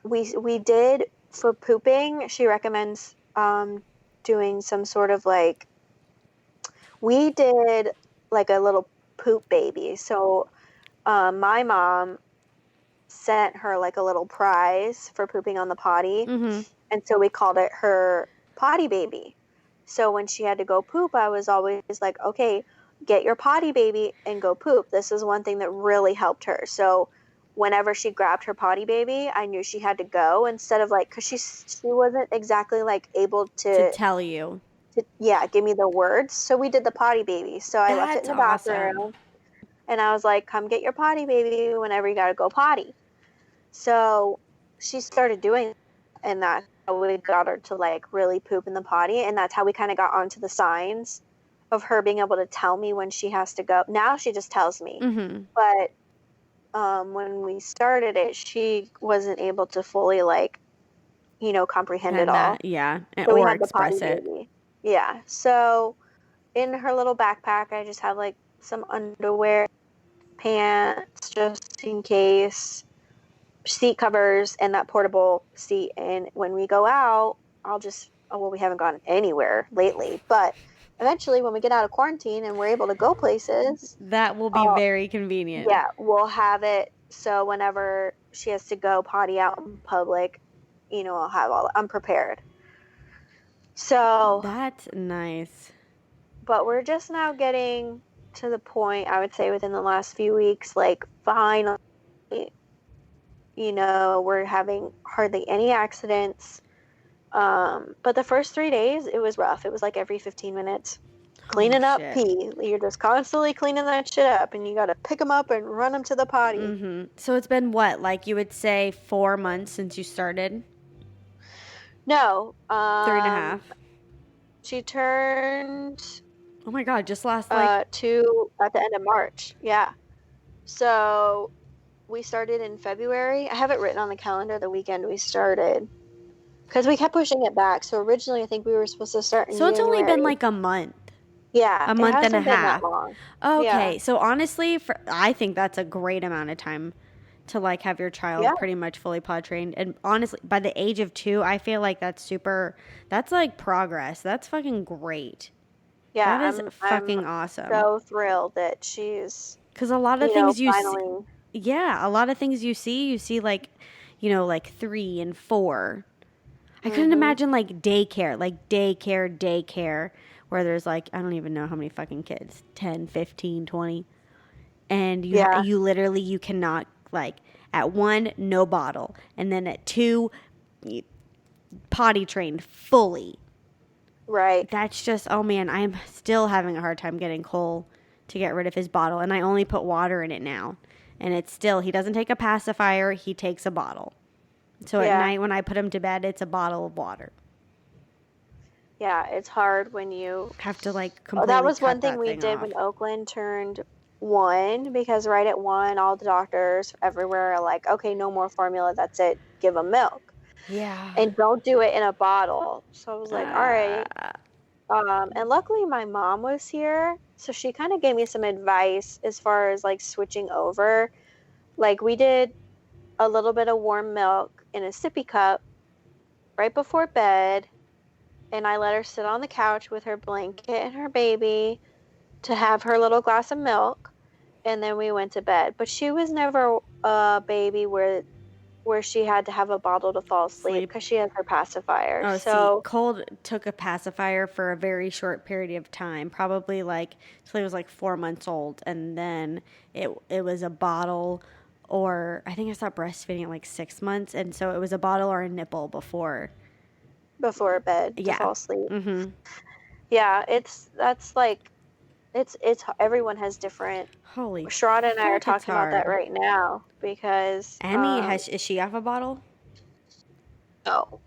we did for pooping. She recommends doing some sort of like, we did like a little poop baby. So my mom sent her like a little prize for pooping on the potty. Mm-hmm. And so we called it her potty baby. So when she had to go poop, I was always like, okay, get your potty baby and go poop. This is one thing that really helped her. So whenever she grabbed her potty baby, I knew she had to go instead of like, because she wasn't exactly like able to tell you. Give me the words. So we did the potty baby. So I left it in the bathroom. Awesome. And I was like, come get your potty baby whenever you got to go potty. So she started doing it, and that's how we got her to like really poop in the potty. And that's how we kind of got onto the signs of her being able to tell me when she has to go. Now she just tells me. Mm-hmm. But when we started it, she wasn't able to fully like, comprehend it all. Yeah. So or express it. Baby. Yeah. So in her little backpack, I just have like some underwear, pants, just in case, seat covers, and that portable seat. And when we go out, we haven't gone anywhere lately, but eventually when we get out of quarantine and we're able to go places, that will be very convenient. Yeah, we'll have it. So whenever she has to go potty out in public, I'll have I'm prepared. So that's nice. But we're just now getting to the point, I would say within the last few weeks, like finally, we're having hardly any accidents. But the first 3 days, it was rough. It was like every 15 minutes. Cleaning up pee. You're just constantly cleaning that shit up, and you got to pick them up and run them to the potty. Mm-hmm. So it's been what, like you would say 4 months since you started? No. 3.5. She turned... Oh my God, just last 2 at the end of March. Yeah. So we started in February. I have it written on the calendar the weekend we started. Because we kept pushing it back. So originally I think we were supposed to start in January. So it's only been like a month. Yeah. A month and a half. That long. Okay. Yeah. So honestly, I think that's a great amount of time to like have your child pretty much fully pod trained. And honestly, by the age of 2, I feel like that's like progress. That's fucking great. Yeah. That is fucking awesome. So thrilled that she's... Because a lot of things you finally... see... Yeah. A lot of things you see like, like 3 and 4. I couldn't imagine like daycare, where there's like, I don't even know how many fucking kids, 10, 15, 20. And you literally, you cannot, like, at 1, no bottle. And then at 2, potty trained fully. Right. That's just, oh man, I'm still having a hard time getting Cole to get rid of his bottle. And I only put water in it now. And it's still, he doesn't take a pacifier, he takes a bottle. So at night when I put him to bed, it's a bottle of water. Yeah, it's hard when you have to like completely that was one thing we did when Oakland turned 1, because right at 1, all the doctors everywhere are like, okay, no more formula, that's it, give him milk. Yeah. And don't do it in a bottle. So I was like, all right. And luckily my mom was here, so she kind of gave me some advice as far as like switching over. Like we did a little bit of warm milk in a sippy cup right before bed, and I let her sit on the couch with her blanket and her baby to have her little glass of milk, and then we went to bed. But she was never a baby where she had to have a bottle to fall asleep because she has her pacifier. Oh, so Cole took a pacifier for a very short period of time, probably like till he was like 4 months old, and then it was a bottle. Or I think I stopped breastfeeding at like 6 months, and so it was a bottle or a nipple before bed to fall asleep. Mm-hmm. Yeah, that's like it's everyone has different. Holy Sharada and I are fuck, it's talking about that hard. right now because Emmy, is she off a bottle? no.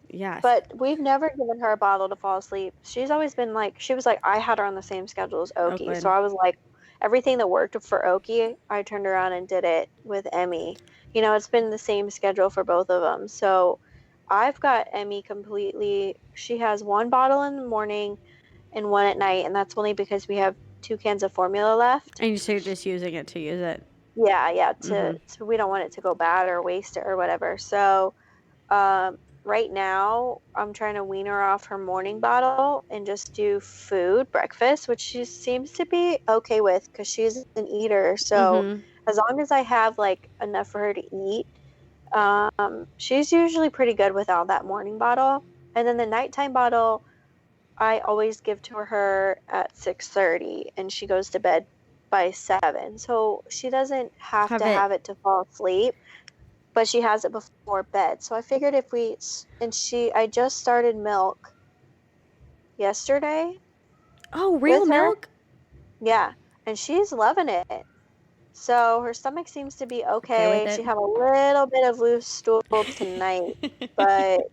Yes. But we've never given her a bottle to fall asleep. She's always been like, she was like, I had her on the same schedule as Oki. So Oakland. I was like, everything that worked for Oki, I turned around and did it with Emmy. You know, it's been the same schedule for both of them. So I've got Emmy completely, she has one bottle in the morning and one at night. And that's only because we have 2 cans of formula left. And so you're just using it to use it? Yeah, so we don't want it to go bad or waste it or whatever. So, right now, I'm trying to wean her off her morning bottle and just do breakfast, which she seems to be okay with because she's an eater. So as long as I have like enough for her to eat, she's usually pretty good without that morning bottle. And then the nighttime bottle, I always give to her at 6:30, and she goes to bed by 7. So she doesn't have to have it to fall asleep, but she has it before bed. So I figured I just started milk yesterday. Oh, real milk? Yeah, and she's loving it. So her stomach seems to be okay. She had a little bit of loose stool tonight, but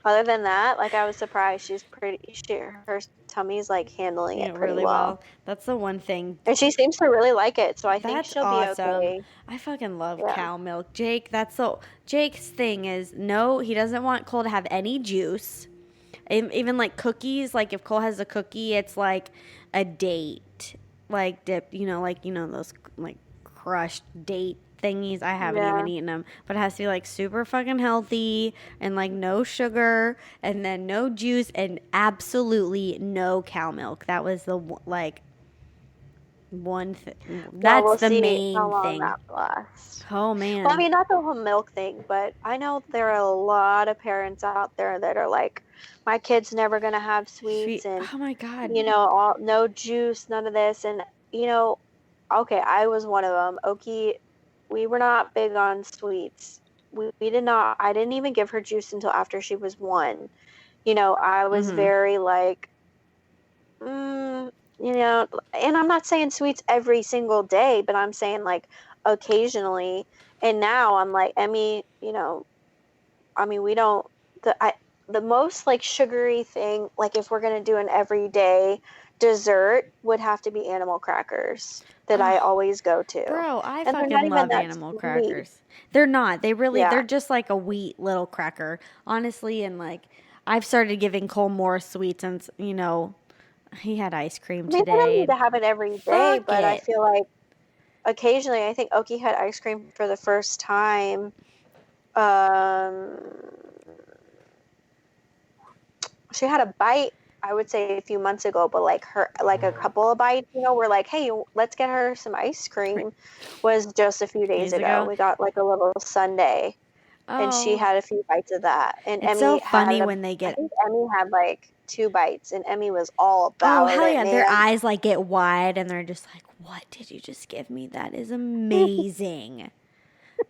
other than that, like I was surprised. Her tummy's like handling it pretty well. That's the one thing. And she seems to really like it, so I think she'll be okay. I fucking love cow milk. Jake's thing is he doesn't want Cole to have any juice. Even like cookies, like if Cole has a cookie, it's like a date, like dipped, those like crushed date thingies. I haven't even eaten them, but it has to be like super fucking healthy and like no sugar and then no juice and absolutely no cow milk. That was the like one thing. That's the main thing. That lasts. Oh man. Well, I mean, not the whole milk thing, but I know there are a lot of parents out there that are like, my kid's never gonna have sweets, and oh my god, no juice, none of this, and okay, I was one of them. Oki, we were not big on sweets. We did not. I didn't even give her juice until after she was 1. I was very like, and I'm not saying sweets every single day, but I'm saying like occasionally. And now I'm like, Emmy, I mean, we don't, the most like sugary thing, like if we're going to do an everyday dessert, would have to be animal crackers that I always go to. Bro, I fucking love animal crackers. They're not. They're just like a wheat little cracker, honestly. And like, I've started giving Cole more sweets since, he had ice cream today. I don't need to have it every day, but I feel like occasionally, I think Oki had ice cream for the first time. She had a bite, I would say a few months ago, but like a couple of bites, we're like, hey, let's get her some ice cream, was just a few days ago. We got like a little sundae, and she had a few bites of that. And it's so funny when they get. I think Emmy had like 2 bites, and Emmy was all about it. Oh hell yeah! Their eyes like get wide, and they're just like, "What did you just give me? That is amazing."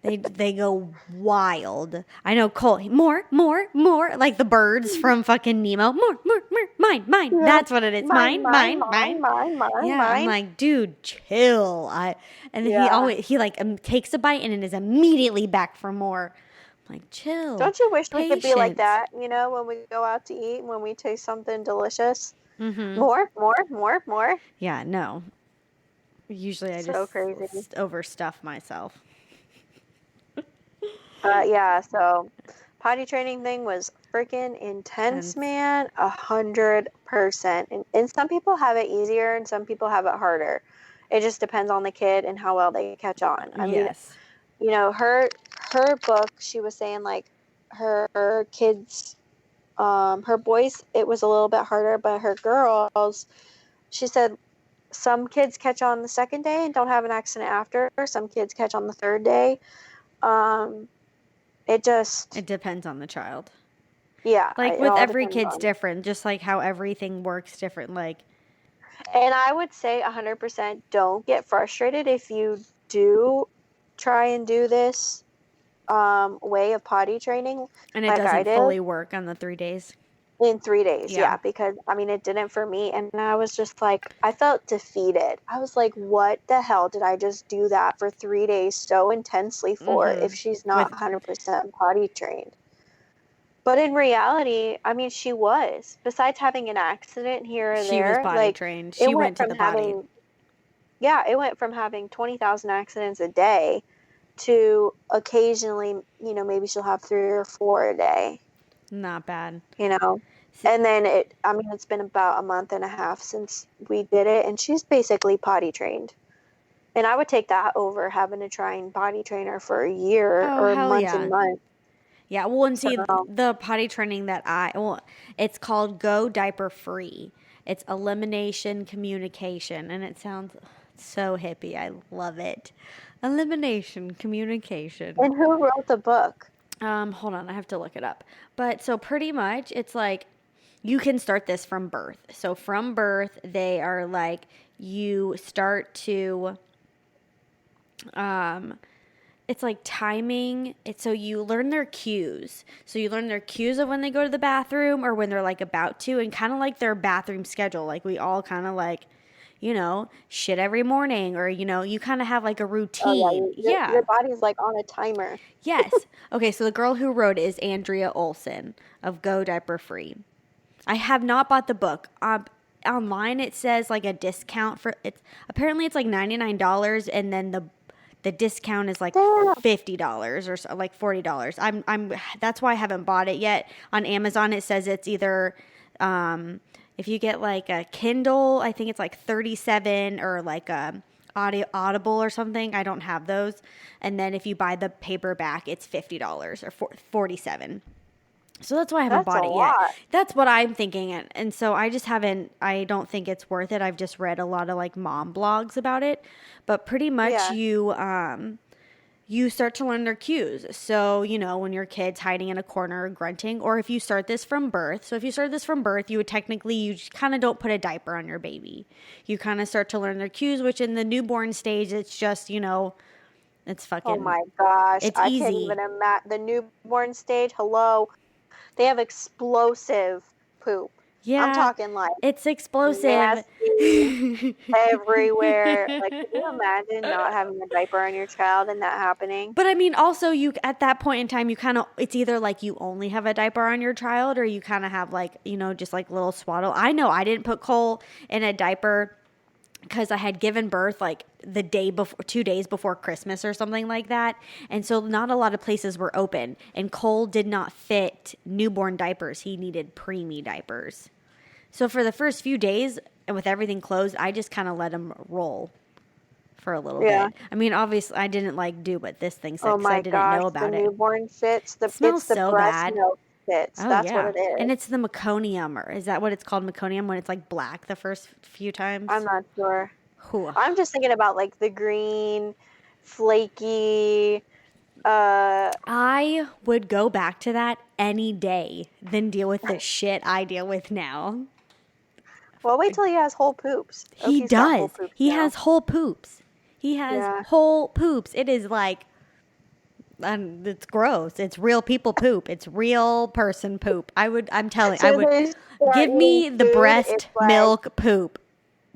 They go wild. I know Cole. More, like the birds from fucking Nemo. More, mine. Yeah. That's what it is. Mine. Yeah, I'm like, dude, chill. And then he like takes a bite and it is immediately back for more. I'm like, chill. Don't you wish we could be like that? When we go out to eat, when we taste something delicious. More. Yeah, no. Usually I just overstuff myself. So potty training thing was freaking intense, man. 100%. And some people have it easier and some people have it harder. It just depends on the kid and how well they catch on. I mean, her book, she was saying like her kids, her boys, it was a little bit harder, but her girls, she said some kids catch on the second day and don't have an accident after. Some kids catch on the third day. It depends on the child. Yeah. Like with every kid's different, just like how everything works different. Like, and I would say 100% don't get frustrated if you do try and do this way of potty training. And it doesn't fully work on the 3 days. In 3 days, yeah, because, I mean, it didn't for me, and I was just like, I felt defeated. I was like, what the hell did I just do that for 3 days so intensely for if she's not 100% potty trained? But in reality, I mean, she was. Besides having an accident here or there. She was potty trained. She went to the potty. Yeah, it went from having 20,000 accidents a day to occasionally, you know, maybe she'll have 3 or 4 a day. Not bad. You know? And then it's been about a month and a half since we did it, and she's basically potty trained. And I would take that over having to try and potty train her for a year or months and months. Yeah, well, and see, the potty training that it's called Go Diaper Free. It's elimination communication, and it sounds so hippie. I love it. Elimination communication. And who wrote the book? Hold on, I have to look it up. But so pretty much it's like you can start this from birth. So from birth, they are like you start to it's like timing. So you learn their cues. So you learn their cues of when they go to the bathroom or when they're like about to, and kind of like their bathroom schedule. Like we all kind of like, you know, shit every morning, or, you know, you kind of have like a routine. Your body's like on a timer. Yes. Okay, so the girl who wrote it is Andrea Olson of Go Diaper Free. I have not bought the book. Online it says like a discount for it's apparently it's like $99, and then the discount is like $50 or so, like $40. I'm that's why I haven't bought it yet. On Amazon it says it's either if you get like a Kindle, I think it's like $37, or like a Audible or something. I don't have those. And then if you buy the paperback, it's $50 or $47. So that's why I haven't bought it yet. That's what I'm thinking. And so I just haven't, I don't think it's worth it. I've just read a lot of like mom blogs about it. But pretty much you start to learn their cues. So, you know, when your kid's hiding in a corner grunting, or if you start this from birth. So if you start this from birth, you kind of don't put a diaper on your baby. You kind of start to learn their cues, which in the newborn stage, it's just, you know, it's fucking. Oh my gosh. It's easy. I can't even imagine. The newborn stage, hello. They have explosive poop. Yeah. I'm talking like. It's explosive. Nasty, everywhere. Like, can you imagine not having a diaper on your child and that happening? But I mean, also, you at that point in time, you kind of, it's either like you only have a diaper on your child, or you kind of have like, you know, just like little swaddle. I know I didn't put Cole in a diaper because I had given birth like the day before, 2 days before Christmas or something like that. And so not a lot of places were open, and Cole did not fit newborn diapers. He needed preemie diapers. So for the first few days, and with everything closed, I just kind of let him roll for a little bit. I mean, obviously, I didn't like do what this thing said because I didn't know about it. The newborn fits. It smells so bad. Fits. Oh, that's what it is. And it's the meconium, or is that what it's called, meconium, when it's like black the first few times? I'm not sure. I'm just thinking about like the green, flaky. I would go back to that any day than deal with the shit I deal with now. Well, wait till he has whole poops. He does. He has whole poops. He has whole poops. It is like, it's gross. It's real people poop. It's real person poop. Give me the breast milk poop.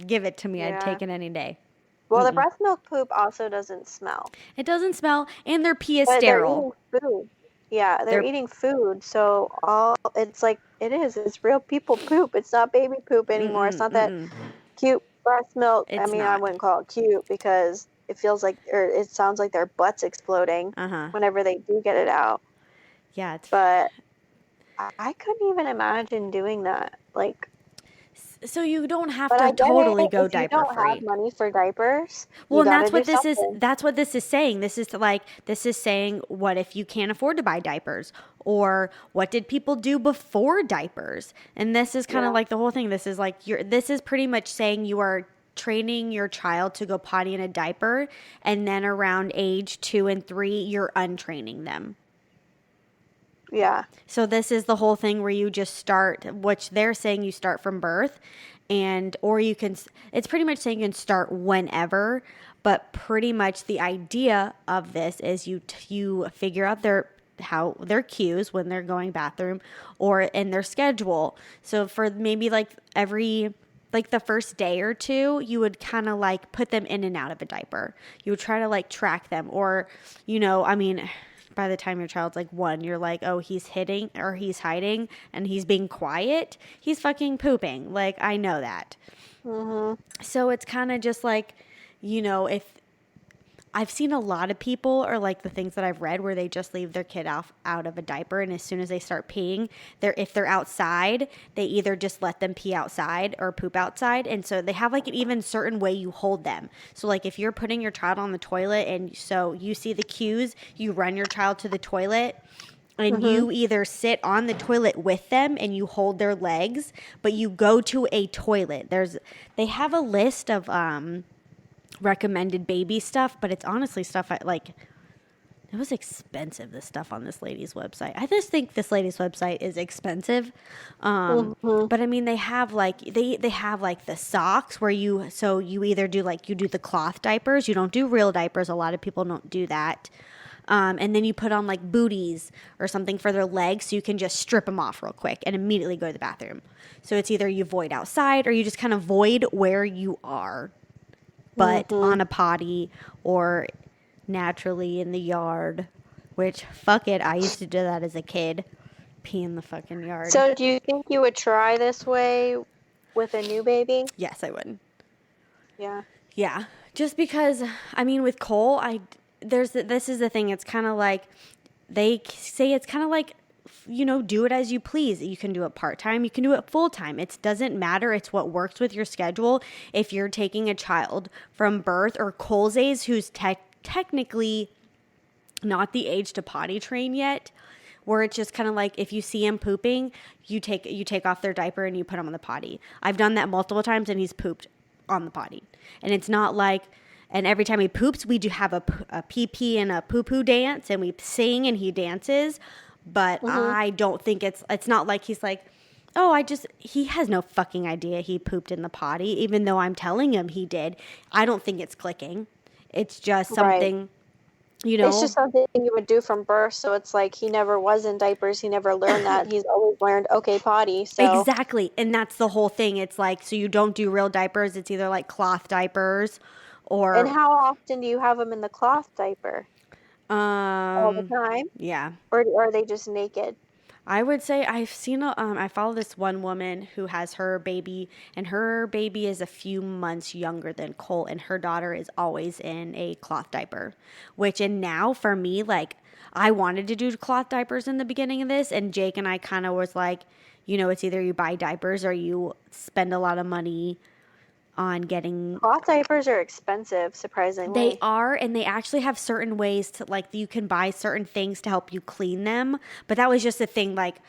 Give it to me. I'd take it any day. Well, the breast milk poop also doesn't smell. It doesn't smell, and their pee is sterile. They're eating food. Yeah, they're eating food, so it's like, it's real people poop. It's not baby poop anymore. It's not that cute breast milk. I wouldn't call it cute because it feels like, or it sounds like their butt's exploding whenever they do get it out. Yeah, but I couldn't even imagine doing that. Like, so you don't have to totally go diaper free. You don't have money for diapers. Well, and that's what this is. That's what this is saying. This is saying, what if you can't afford to buy diapers, or what did people do before diapers? And this is kind of like the whole thing. This is like this is pretty much saying you are training your child to go potty in a diaper, and then around age 2 and 3, you're untraining them. Yeah. So this is the whole thing where you just start, which they're saying you start from birth, or you can, it's pretty much saying you can start whenever, but pretty much the idea of this is you figure out their how their cues when they're going bathroom or in their schedule. So for maybe like every like the first day or two, you would kind of like put them in and out of a diaper. You would try to like track them, or, you know, I mean, by the time your child's like 1, you're like, oh, he's hitting or he's hiding and he's being quiet. He's fucking pooping. Like, I know that. So it's kind of just like, you know, if I've seen a lot of people, or like the things that I've read, where they just leave their kid out of a diaper, and as soon as they start peeing, if they're outside, they either just let them pee outside or poop outside. And so they have like an even certain way you hold them. So like if you're putting your child on the toilet and so you see the cues, you run your child to the toilet and you either sit on the toilet with them and you hold their legs, but you go to a toilet. They have a list of recommended baby stuff, but it's honestly stuff it was expensive, this stuff on this lady's website. I just think this lady's website is expensive. But I mean, they have like they have like the socks where you either do like you do the cloth diapers, you don't do real diapers. A lot of people don't do that. And then you put on like booties or something for their legs so you can just strip them off real quick and immediately go to the bathroom. So it's either you void outside or you just kind of void where you are, but on a potty or naturally in the yard, which, fuck it, I used to do that as a kid, pee in the fucking yard. So do you think you would try this way with a new baby? Yes, I would. Yeah. Yeah. Just because, I mean, with Cole, this is the thing. It's kind of like, they say it's kind of like, you know, do it as you please. You can do it part-time. You can do it full-time. It doesn't matter. It's what works with your schedule. If you're taking a child from birth, or Cole's age, who's technically not the age to potty train yet, where it's just kind of like if you see him pooping, you take off their diaper and you put him on the potty. I've done that multiple times and he's pooped on the potty. And it's not like, and every time he poops, we do have a pee-pee and a poo-poo dance, and we sing and he dances. But I don't think it's not like he's like, oh, he has no fucking idea he pooped in the potty, even though I'm telling him he did. I don't think it's clicking. It's just something, you know. It's just something you would do from birth. So it's like he never was in diapers. He never learned that. He's always learned, okay, potty. So. Exactly. And that's the whole thing. It's like, so you don't do real diapers. It's either like cloth diapers or. And how often do you have him in the cloth diaper? All the time? Yeah. Or are they just naked? I would say I've seen I follow this one woman who has her baby, and her baby is a few months younger than Cole, and her daughter is always in a cloth diaper, and now for me, like, I wanted to do cloth diapers in the beginning of this, and Jake and I kind of was like, you know, it's either you buy diapers or you spend a lot of money on getting. Cloth diapers are expensive, surprisingly. They are, and they actually have certain ways to, like, you can buy certain things to help you clean them. But that was just a thing, like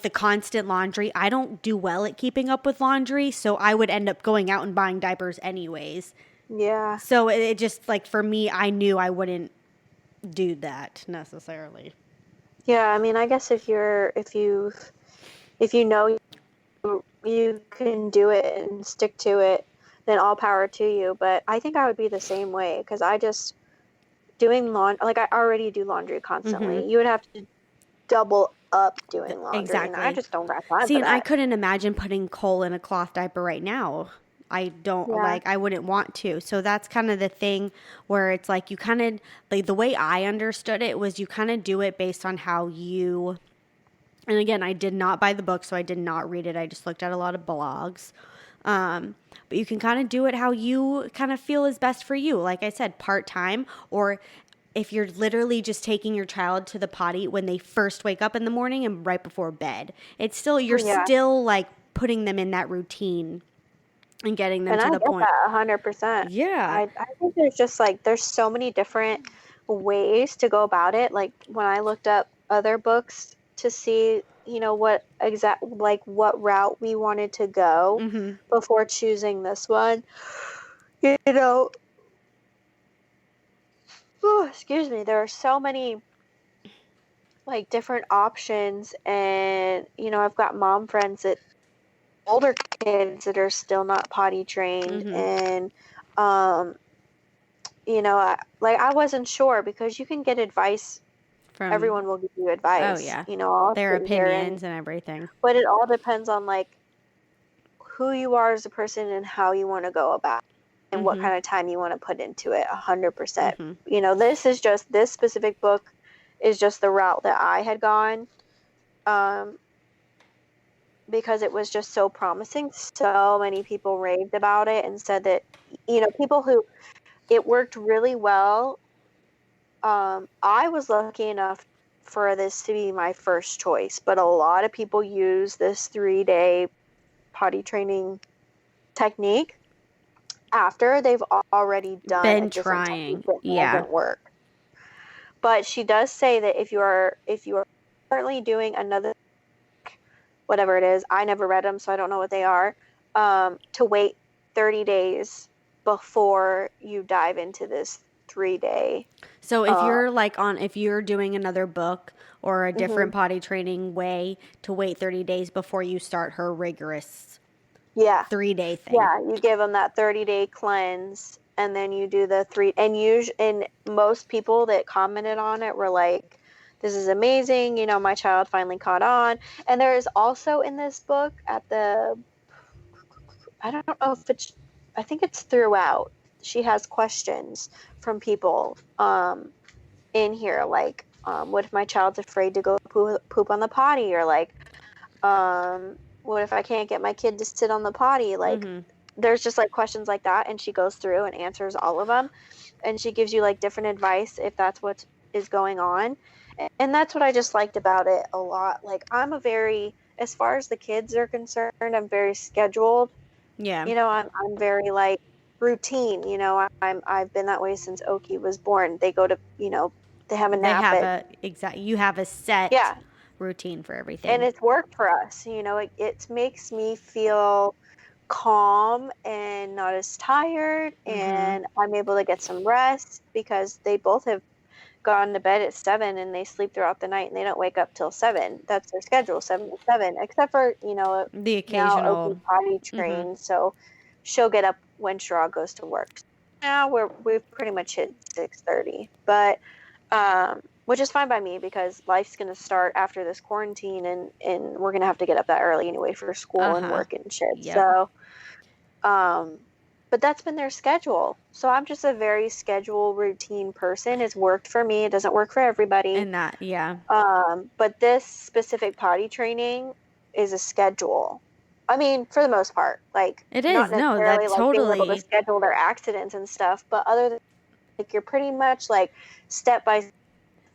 the constant laundry. I don't do well at keeping up with laundry, so I would end up going out and buying diapers anyways. Yeah. So it just, like, for me, I knew I wouldn't do that necessarily. Yeah, I mean, I guess if you know you can do it and stick to it, then all power to you. But I think I would be the same way, because I just doing like I already do laundry constantly. You would have to double up doing laundry. Exactly. And I just don't got time See, for that. I couldn't imagine putting Cole in a cloth diaper right now. I don't I wouldn't want to. So that's kind of the thing where it's like you kind of, like, the way I understood it was you kind of do it based on how you. And again, I did not buy the book, so I did not read it. I just looked at a lot of blogs. But you can kind of do it how you kind of feel is best for you. Like I said, part-time, or if you're literally just taking your child to the potty when they first wake up in the morning and right before bed. It's still, you're still like putting them in that routine and getting them to the point. And I get that 100%. Yeah. I think there's just like, there's so many different ways to go about it. Like when I looked up other books to see, you know, what route we wanted to go before choosing this one, you know, excuse me, there are so many like different options. And, you know, I've got mom friends that older kids that are still not potty trained. And, you know, I wasn't sure, because you can get advice everyone will give you advice. Oh, yeah. I'll their opinions and everything. But it all depends on, like, who you are as a person and how you want to go about it and what kind of time you want to put into it, 100%. This specific book is just the route that I had gone, because it was just so promising. So many people raved about it and said that, people who it worked really well. I was lucky enough for this to be my first choice, but a lot of people use this 3-day potty training technique after they've already been trying. Doesn't work. But she does say that if you are currently doing another, whatever it is, I never read them, so I don't know what they are, to wait 30 days before you dive into this 3-day. So if you're doing another book or a different potty training way, to wait 30 days before you start her rigorous 3-day thing. Yeah, you give them that 30-day cleanse, and then you do the 3. And most people that commented on it were like, "This is amazing. My child finally caught on." And there is also in this book I don't know if I think it's throughout. She has questions from people in here, like, what if my child's afraid to go poop on the potty, or like, what if I can't get my kid to sit on the potty? Like, there's just like questions like that, and she goes through and answers all of them, and she gives you like different advice if that's what is going on. And that's what I just liked about it a lot. Like, as far as the kids are concerned, I'm very scheduled. Yeah. I'm very like routine. I've been that way since Oki was born. They go to, they have a nap. You have a set routine for everything. And it's worked for us. It makes me feel calm and not as tired, and I'm able to get some rest because they both have gone to bed at 7 and they sleep throughout the night and they don't wake up till 7. That's their schedule, 7 to 7, except for, the occasional potty train. So she'll get up when Shira goes to work. Now we've pretty much hit 6:30, but which is fine by me because life's going to start after this quarantine, and we're going to have to get up that early anyway for school and work and shit. Yep. So, but that's been their schedule. So I'm just a very schedule routine person. It's worked for me. It doesn't work for everybody. And that, yeah. But this specific potty training is a schedule. I mean, for the most part, like, it is. No, that's like totally being able to schedule their accidents and stuff. But other than, like, you're pretty much like step by.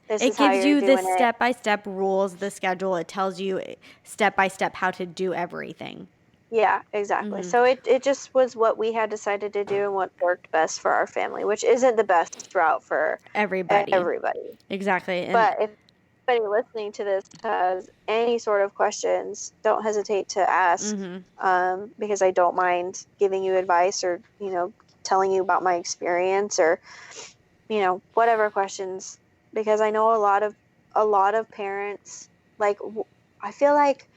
It gives you the step-by-step rules, the schedule. It tells you step-by-step how to do everything. Yeah, exactly. So it just was what we had decided to do and what worked best for our family, which isn't the best route for everybody. Exactly. But if anybody listening to this has any sort of questions, don't hesitate to ask, because I don't mind giving you advice or, telling you about my experience or, whatever questions. Because I know a lot of parents, like, I feel like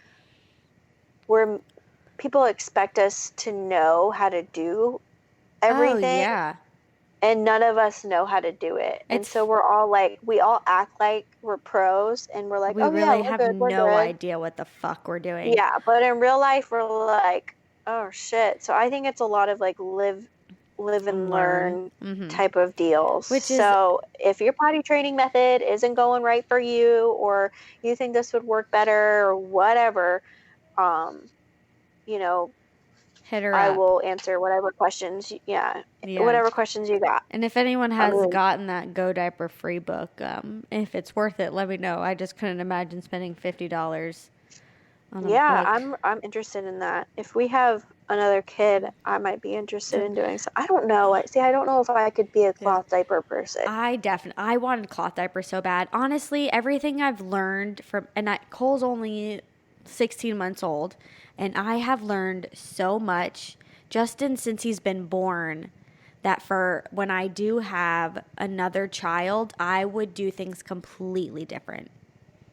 people expect us to know how to do everything. Oh, yeah. And none of us know how to do it. And so we're all like, we all act like we're pros, and we're like, we really have no idea what the fuck we're doing. Yeah, but in real life, we're like, oh shit. So I think it's a lot of like live and learn type of deals. So if your potty training method isn't going right for you, or you think this would work better or whatever, hit her I up. will answer whatever questions. Whatever questions you got. And if anyone has gotten that Go Diaper free book, if it's worth it, let me know. I just couldn't imagine spending $50 on a book. I'm interested in that. If we have another kid, I might be interested in doing so. I don't know. I don't know if I could be a cloth diaper person. I wanted cloth diaper so bad. Honestly, everything I've learned Cole's only 16 months old, and I have learned so much just since he's been born, that for when I do have another child, I would do things completely different.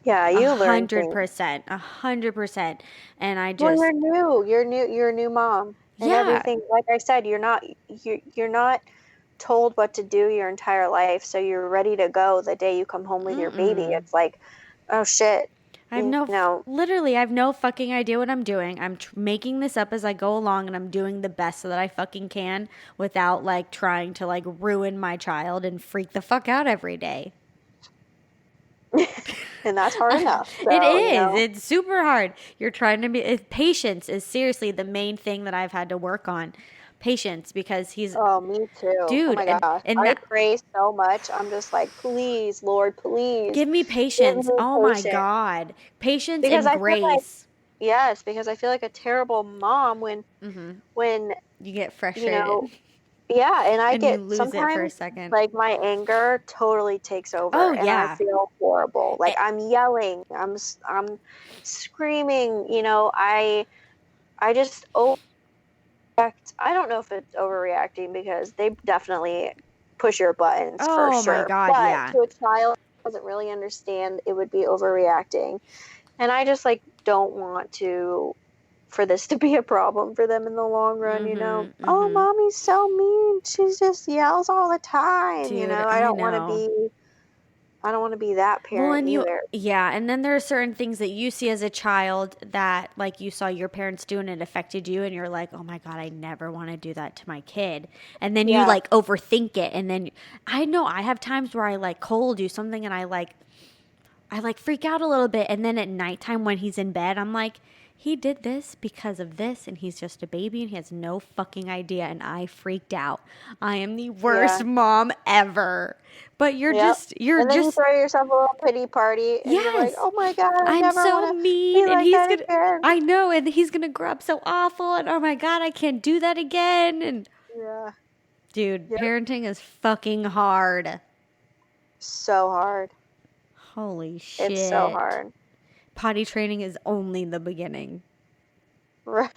Yeah, you learn 100%. And I just... Well, you're new mom. And everything, like I said, you're not told what to do your entire life, so you're ready to go the day you come home with your baby. It's like, oh shit. I have literally, I have no fucking idea what I'm doing. I'm making this up as I go along, and I'm doing the best that I fucking can without, like, trying to, like, ruin my child and freak the fuck out every day. And that's hard enough. So, it is. You know. It's super hard. You're trying to be... Patience is seriously the main thing that I've had to work on. Patience, because he's... Oh, me too. Dude. Oh, my gosh. And I pray so much. I'm just like, please, Lord, please. Give me patience. My God. Patience because and grace. Yes, because I feel like a terrible mom when you get frustrated. Yeah, and I get lose sometimes it for a second. Like my anger totally takes over. Oh, and I feel horrible. Like I'm yelling, I'm screaming. You know, I just overreact. I don't know if it's overreacting because they definitely push your buttons for sure. Oh my God, but to a child who doesn't really understand, it would be overreacting, and I just like don't want for this to be a problem for them in the long run, you know. Oh, mommy's so mean. She just yells all the time. Dude, you know, I don't want to be that parent either. Yeah, and then there are certain things that you see as a child that, like, you saw your parents do and it affected you, and you're like, oh my God, I never want to do that to my kid. And then you like overthink it, and then I know I have times where I like Cole do something and I freak out a little bit, and then at nighttime when he's in bed, I'm like, he did this because of this, and he's just a baby, and he has no fucking idea, and I freaked out. I am the worst mom ever. But you're and then you throw yourself a little pity party, and you're like, oh my God, I'm so mean, and he's gonna. I know, and he's gonna grow up so awful, and oh my God, I can't do that again. And dude, parenting is fucking hard. So hard. Holy shit! It's so hard. Potty training is only the beginning. Right.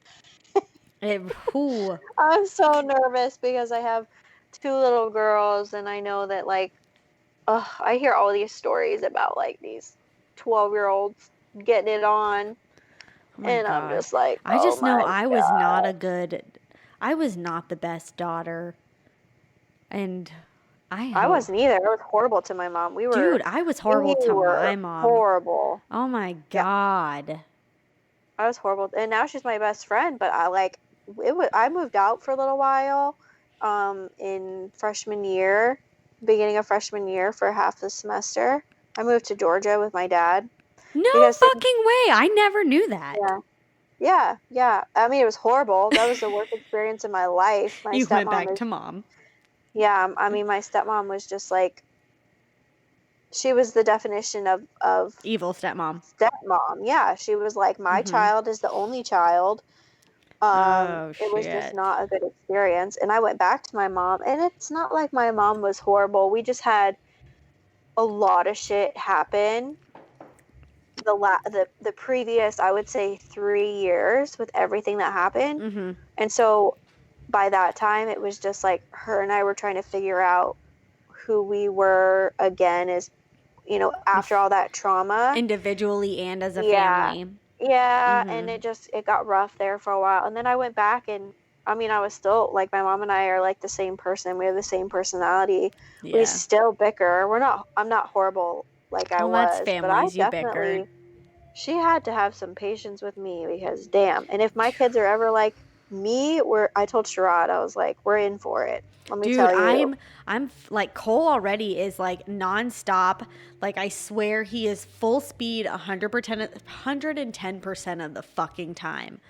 I'm so nervous because I have 2 little girls, and I know that, like, I hear all these stories about, like, these 12-year-olds getting it on. And God. I'm just like, I just know I was I was not the best daughter. And I wasn't either. I was horrible to my mom. Dude, I was horrible to my mom. Horrible. Oh my God. Yeah. I was horrible. And now she's my best friend, but I moved out for a little while in beginning of freshman year for half the semester. I moved to Georgia with my dad. No fucking way. I never knew that. Yeah. I mean, it was horrible. That was the worst experience in my life. You went back to mom. Yeah, I mean, my stepmom was just like, she was the definition of evil stepmom. Yeah, she was like, my child is the only child. It was just not a good experience. And I went back to my mom, and it's not like my mom was horrible. We just had a lot of shit happen. The previous, I would say, 3 years with everything that happened. And so by that time, it was just like her and I were trying to figure out who we were again as, you know, after all that trauma. Individually and as a family. Yeah, and it got rough there for a while. And then I went back, and I mean, I was still, like, my mom and I are like the same person. We have the same personality. Yeah. We still bicker. I'm not horrible like I was. That's families, but bicker. She had to have some patience with me because damn. And if my kids are ever like me, I told Sherrod, I was like, we're in for it. Let me tell you. I'm like, Cole already is like nonstop. Like, I swear he is full speed 110% of the fucking time.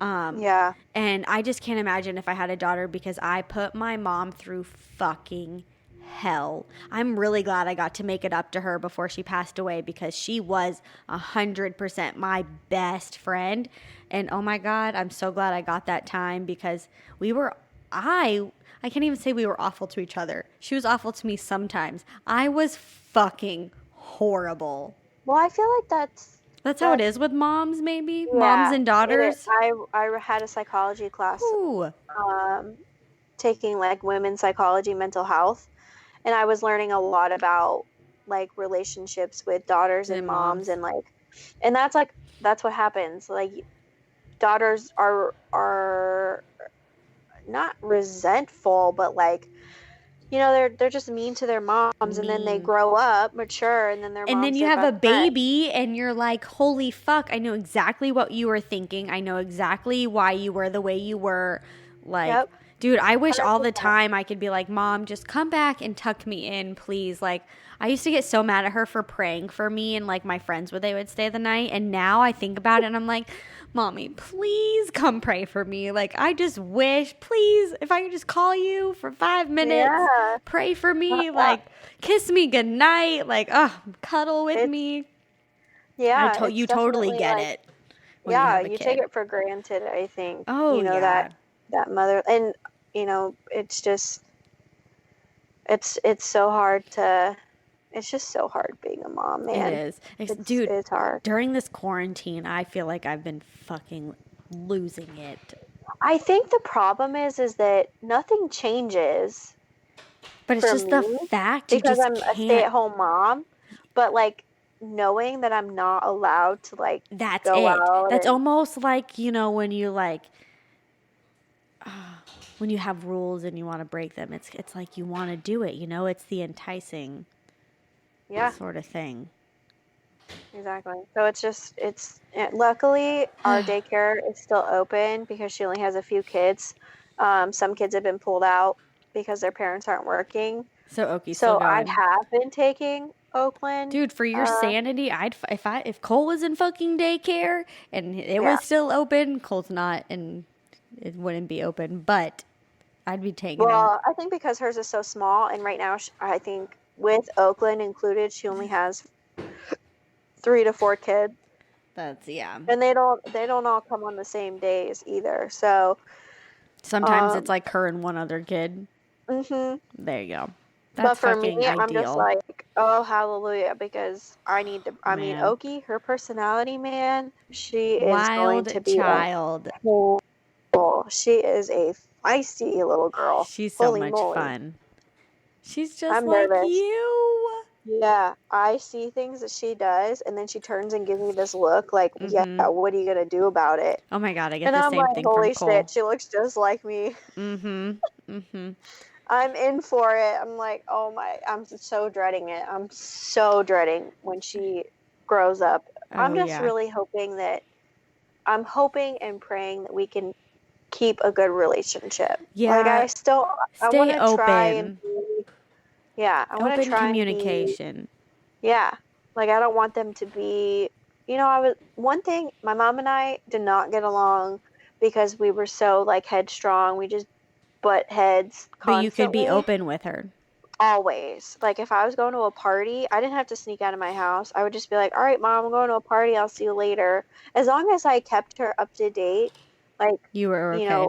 Yeah. And I just can't imagine if I had a daughter, because I put my mom through fucking hell. I'm really glad I got to make it up to her before she passed away, because she was 100% my best friend. And oh my God, I'm so glad I got that time, because I can't even say we were awful to each other. She was awful to me sometimes. I was fucking horrible. Well, I feel like that's how it is with moms, maybe? Yeah, moms and daughters? I had a psychology class taking, like, women's psychology, mental health. And I was learning a lot about, like, relationships with daughters and moms. And, like, and that's what happens. Like, daughters are not resentful, but, like, they're just mean to their moms, and then they grow up, mature, and then their moms. And then you have a baby, and you're like, holy fuck! I know exactly what you were thinking. I know exactly why you were the way you were. Like, yep. Dude, I wish 100%. All the time I could be like, Mom, just come back and tuck me in, please. Like, I used to get so mad at her for praying for me, and like my friends they would stay the night. And now I think about it, and I'm like, Mommy, please come pray for me. Like, I just wish, please, if I could just call you for 5 minutes, pray for me, like, kiss me goodnight, like, cuddle with me. Yeah. You totally get it. Yeah, you take it for granted, I think. Oh, that mother, and, it's just, it's so hard it's just so hard being a mom, man. It is. Dude, it's hard. During this quarantine, I feel like I've been fucking losing it. I think the problem is that nothing changes. But it's just the fact because I'm a stay-at-home mom, but like knowing that I'm not allowed to like go out. That's almost like, when you like when you have rules and you want to break them. It's like you want to do it, it's the enticing sort of thing. Exactly. So luckily our daycare is still open because she only has a few kids. Some kids have been pulled out because their parents aren't working. So Oki's still going. I have been taking Oakland. Dude, for your sanity, if Cole was in fucking daycare and it was still open, Cole's not, and it wouldn't be open, but I'd be taking him. I think because hers is so small, and right now I think with Oakland included, she only has 3 to 4 kids. And they don't all come on the same days either. So sometimes it's like her and one other kid. Mhm. There you go. But for me, ideal. I'm just like, oh, hallelujah, because I need to. I mean, Oki, her personality, man, she is going to be child. She is a feisty little girl. She's so much fun. She's just like nervous. You. Yeah, I see things that she does, and then she turns and gives me this look like, yeah, what are you going to do about it? Oh my God, I get the same thing from Cole. Holy shit, she looks just like me. I'm in for it. I'm like, I'm so dreading it. I'm so dreading when she grows up. I'm just really hoping I'm hoping and praying that we can keep a good relationship. Yeah. Like, I want to try and be, I want to try communication. Like, I don't want them to be, one thing, my mom and I did not get along because we were so, like, headstrong. We just butt heads constantly. But you could be open with her. Always. Like, if I was going to a party, I didn't have to sneak out of my house. I would just be like, all right, Mom, I'm going to a party. I'll see you later. As long as I kept her up to date, like, you were okay.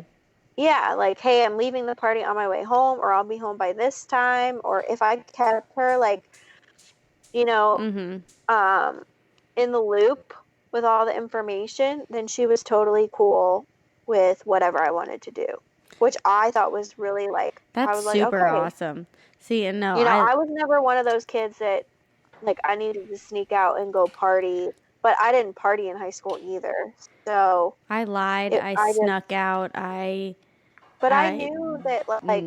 Like, hey, I'm leaving the party on my way home, or I'll be home by this time. Or if I kept her, like, in the loop with all the information, then she was totally cool with whatever I wanted to do. Which I thought was really, like, that's I was like, super awesome. See, and no, I was never one of those kids that, like, I needed to sneak out and go party, but I didn't party in high school either. So I lied. I snuck out. But I knew that, like,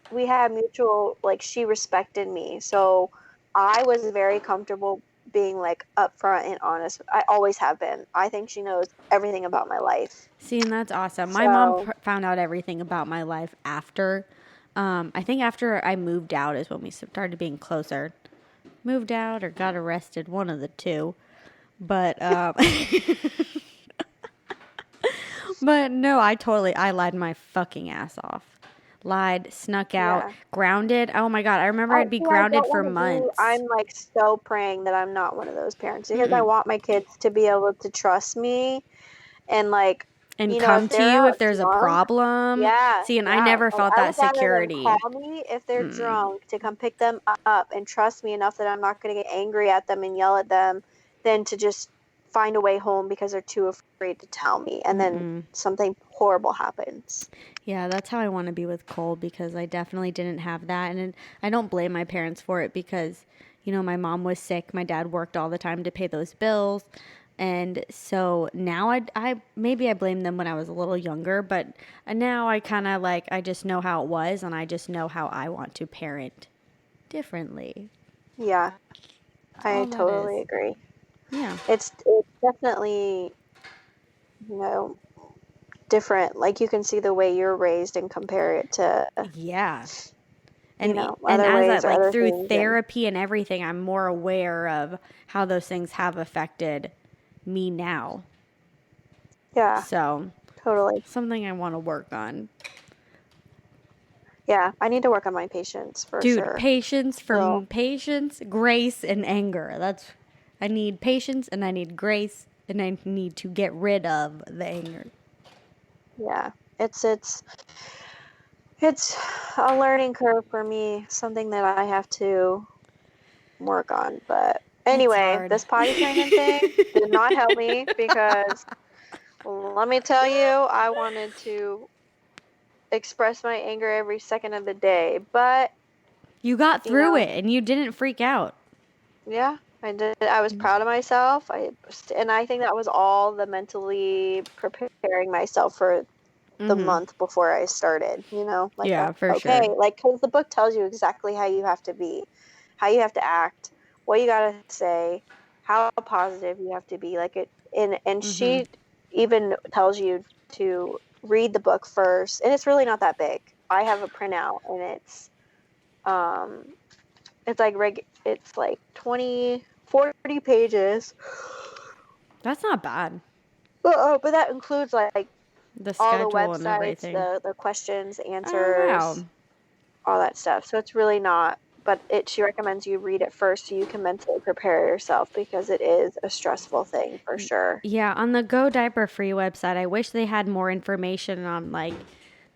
we had mutual, like, she respected me. So I was very comfortable being, like, upfront and honest. I always have been. I think she knows everything about my life. See, and that's awesome. My mom found out everything about my life after. I think after I moved out is when we started being closer. Moved out or got arrested, one of the two. But but no, I lied my fucking ass off. Lied, snuck out, grounded. Oh my God, I remember I'd be grounded for months. I'm like so praying that I'm not one of those parents because I want my kids to be able to trust me and like come to you if there's a problem. Yeah. See, and I never felt that security. Call me if they're drunk to come pick them up and trust me enough that I'm not going to get angry at them and yell at them, than to just find a way home because they're too afraid to tell me, and then something horrible happens. Yeah, that's how I want to be with Cole, because I definitely didn't have that, and I don't blame my parents for it because, my mom was sick, my dad worked all the time to pay those bills. And so now I maybe I blamed them when I was a little younger, but now I kind of like, I just know how it was, and I just know how I want to parent differently. Yeah, I totally agree. Yeah. It's definitely, you know, different. Like, you can see the way you're raised and compare it to, yeah. And, and other as ways, like through therapy and everything, I'm more aware of how those things have affected me now. Yeah. So totally. Something I want to work on. Yeah, I need to work on my patience for sure. Dude, patience, grace, and anger. I need patience, and I need grace, and I need to get rid of the anger. Yeah, it's a learning curve for me, something that I have to work on. But anyway, this potty training thing did not help me, because let me tell you, I wanted to express my anger every second of the day, but you got through it, and you didn't freak out. Yeah, I did. I was proud of myself. And I think that was all the mentally preparing myself for the month before I started, like, yeah, for sure. Okay, like, because the book tells you exactly how you have to be, how you have to act, what you got to say, how positive you have to be. Like, and she even tells you to read the book first, and it's really not that big. I have a printout, and it's like 40 pages. That's not bad. But that includes like the all the schedule websites, and everything. the questions, answers, all that stuff. So it's really not, but she recommends you read it first so you can mentally prepare yourself, because it is a stressful thing for sure. Yeah, on the Go Diaper Free website, I wish they had more information on like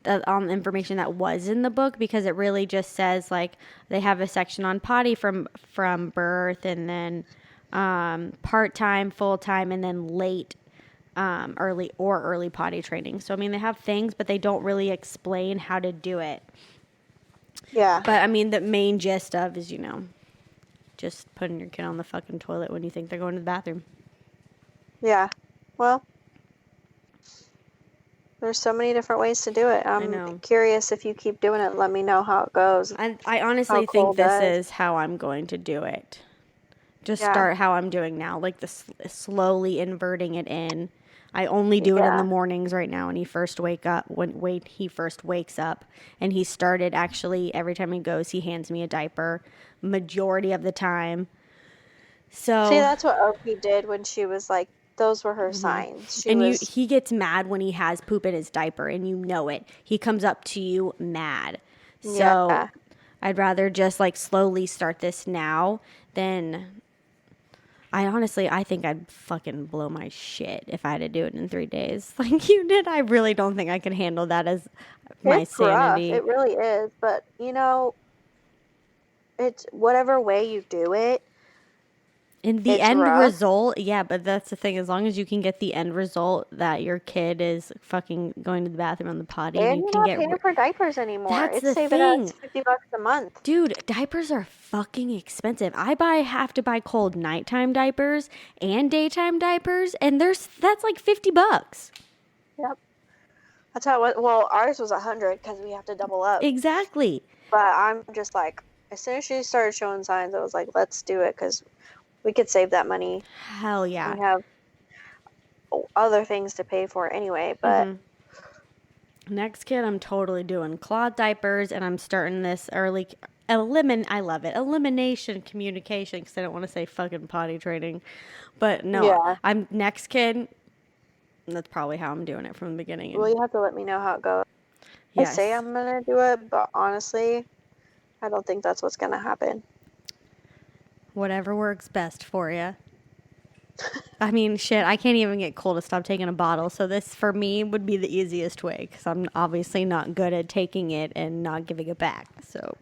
on information that was in the book, because it really just says like they have a section on potty from birth, and then part-time, full-time, and then late early potty training. So I mean, they have things, but they don't really explain how to do it. Yeah. But I mean, the main gist of is, just putting your kid on the fucking toilet when you think they're going to the bathroom. Yeah. Well, there's so many different ways to do it. I'm curious, if you keep doing it, let me know how it goes. I honestly think this is how I'm going to do it. Just start how I'm doing now, like slowly inverting it in. I only do it in the mornings right now when he first wakes up. And he started, actually, every time he goes, he hands me a diaper majority of the time. So see, that's what Opie did when she was like, those were her signs. He gets mad when he has poop in his diaper, and you know it. He comes up to you mad. So I'd rather just like slowly start this now than... I think I'd fucking blow my shit if I had to do it in 3 days like you did. I really don't think I can handle that as my sanity. Rough. It really is. But, it's whatever way you do it. In the end result, yeah, but that's the thing. As long as you can get the end result that your kid is fucking going to the bathroom on the potty, and you can get paying for diapers anymore. That's the saving us $50 a month. Dude, diapers are fucking expensive. I have to buy cold nighttime diapers and daytime diapers, and that's like $50. Yep. That's how it was. Well, ours was $100 because we have to double up. Exactly. But I'm just like, as soon as she started showing signs, I was like, let's do it, because we could save that money. Hell yeah. We have other things to pay for anyway, but... Next kid, I'm totally doing cloth diapers, and I'm starting this early... I love it. Elimination communication, because I don't want to say fucking potty training. But no, I'm next kid. That's probably how I'm doing it from the beginning. Well, you have to let me know how it goes. Yes. I say I'm going to do it, but honestly, I don't think that's what's going to happen. Whatever works best for you. I mean, shit, I can't even get Cole to stop taking a bottle. So this, for me, would be the easiest way, because I'm obviously not good at taking it and not giving it back. So,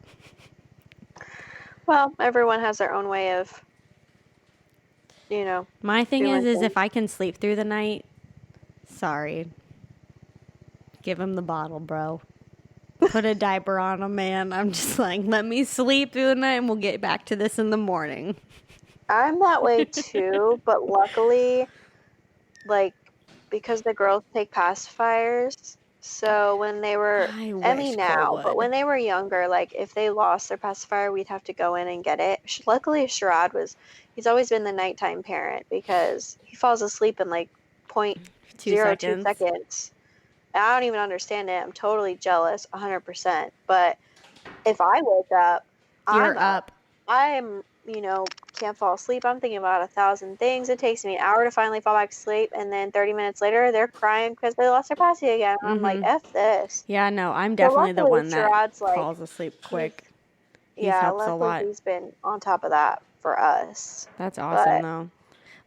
well, everyone has their own way of, My thing is if I can sleep through the night, sorry. Give him the bottle, bro. Put a diaper on him, man. I'm just like, let me sleep through the night, and we'll get back to this in the morning. I'm that way too, but luckily like, because the girls take pacifiers, so when they were, Emmy now, but when they were younger, like, if they lost their pacifier, we'd have to go in and get it. Luckily, Sherrod he's always been the nighttime parent because he falls asleep in, like, 0.02 seconds. And I don't even understand it. I'm totally jealous, 100%. But if I wake up, you're up. I'm, can't fall asleep. I'm thinking about 1,000 things. It takes me an hour to finally fall back to sleep, and then 30 minutes later, they're crying because they lost their passy again. I'm like, F this. Yeah, no, I'm definitely the one that falls asleep quick. He helps a lot. He's been on top of that for us. That's awesome, though.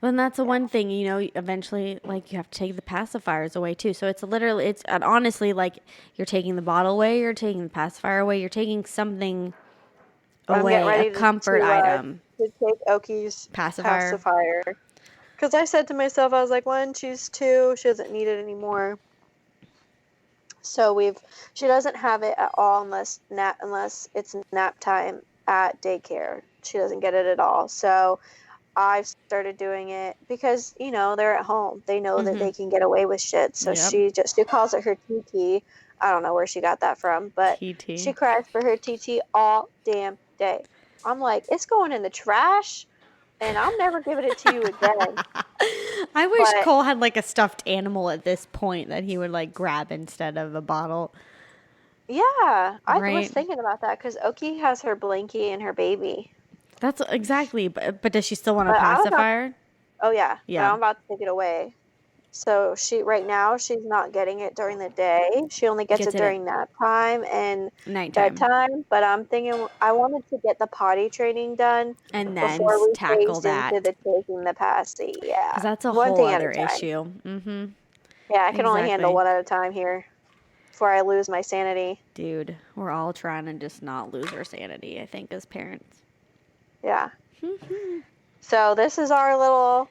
Well, and that's the one thing, eventually, like, you have to take the pacifiers away, too. So it's literally, and honestly, like, you're taking the bottle away, you're taking the pacifier away, you're taking something away, a comfort item. To take Oki's pacifier. Because I said to myself, I was like, 1, choose 2. She doesn't need it anymore. So she doesn't have it at all unless it's nap time at daycare. She doesn't get it at all. So I've started doing it because, they're at home. They know that they can get away with shit. So she calls it her TT. I don't know where she got that from, but TT. She cries for her TT all damn day. I'm like, it's going in the trash, and I'm never giving it to you again. I wish Cole had, like, a stuffed animal at this point that he would, like, grab instead of a bottle. Yeah, I was thinking about that because Oki has her Blinky and her baby. That's exactly, but does she still want a pacifier? Oh, yeah. Yeah. But I'm about to take it away. So right now, she's not getting it during the day. She only gets it during nap time and bedtime. But I'm thinking I wanted to get the potty training done and then before we tackle that into the taking the passy. Yeah, because that's a whole other issue. Mm-hmm. Yeah, I can only handle one at a time here before I lose my sanity. Dude, we're all trying to just not lose our sanity, I think, as parents. Yeah. So this is our little,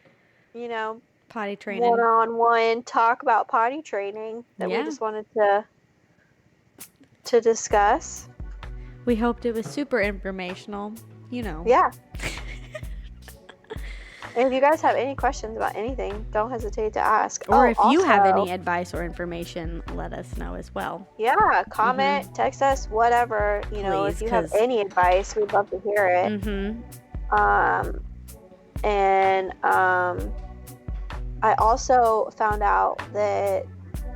potty training. One-on-one talk about potty training that we just wanted to discuss. We hoped it was super informational, Yeah. And if you guys have any questions about anything, don't hesitate to ask. Or if you have any advice or information, let us know as well. Yeah, comment, text us, whatever. Please, if you have any advice, we'd love to hear it. I also found out that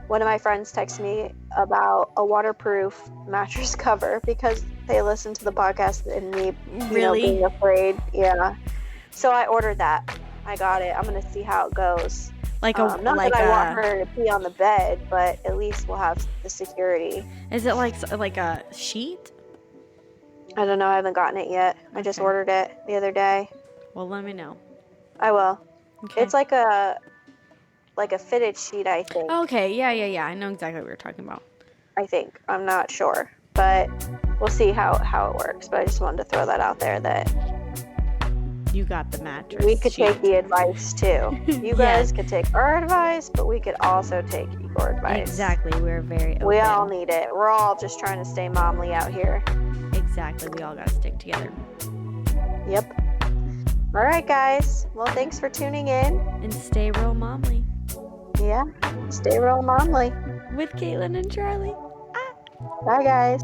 one of my friends texted me about a waterproof mattress cover because they listened to the podcast and me being afraid. Yeah. So I ordered that. I got it. I'm going to see how it goes. Not that I want her to pee on the bed, but at least we'll have the security. Is it like a sheet? I don't know. I haven't gotten it yet. Okay. I just ordered it the other day. Well, let me know. I will. Okay. It's like a fitted sheet, I think. Okay. Yeah. I know exactly what you're talking about. I think. I'm not sure. But we'll see how it works. But I just wanted to throw that out there that you got the mattress. We could take the advice too. You guys could take our advice, but we could also take your advice. Exactly. We're very open. We all need it. We're all just trying to stay momly out here. Exactly. We all got to stick together. Yep. All right, guys. Well, thanks for tuning in. And stay real momly. Yeah. Stay real momly. With Caitlin and Charlie. Bye, guys.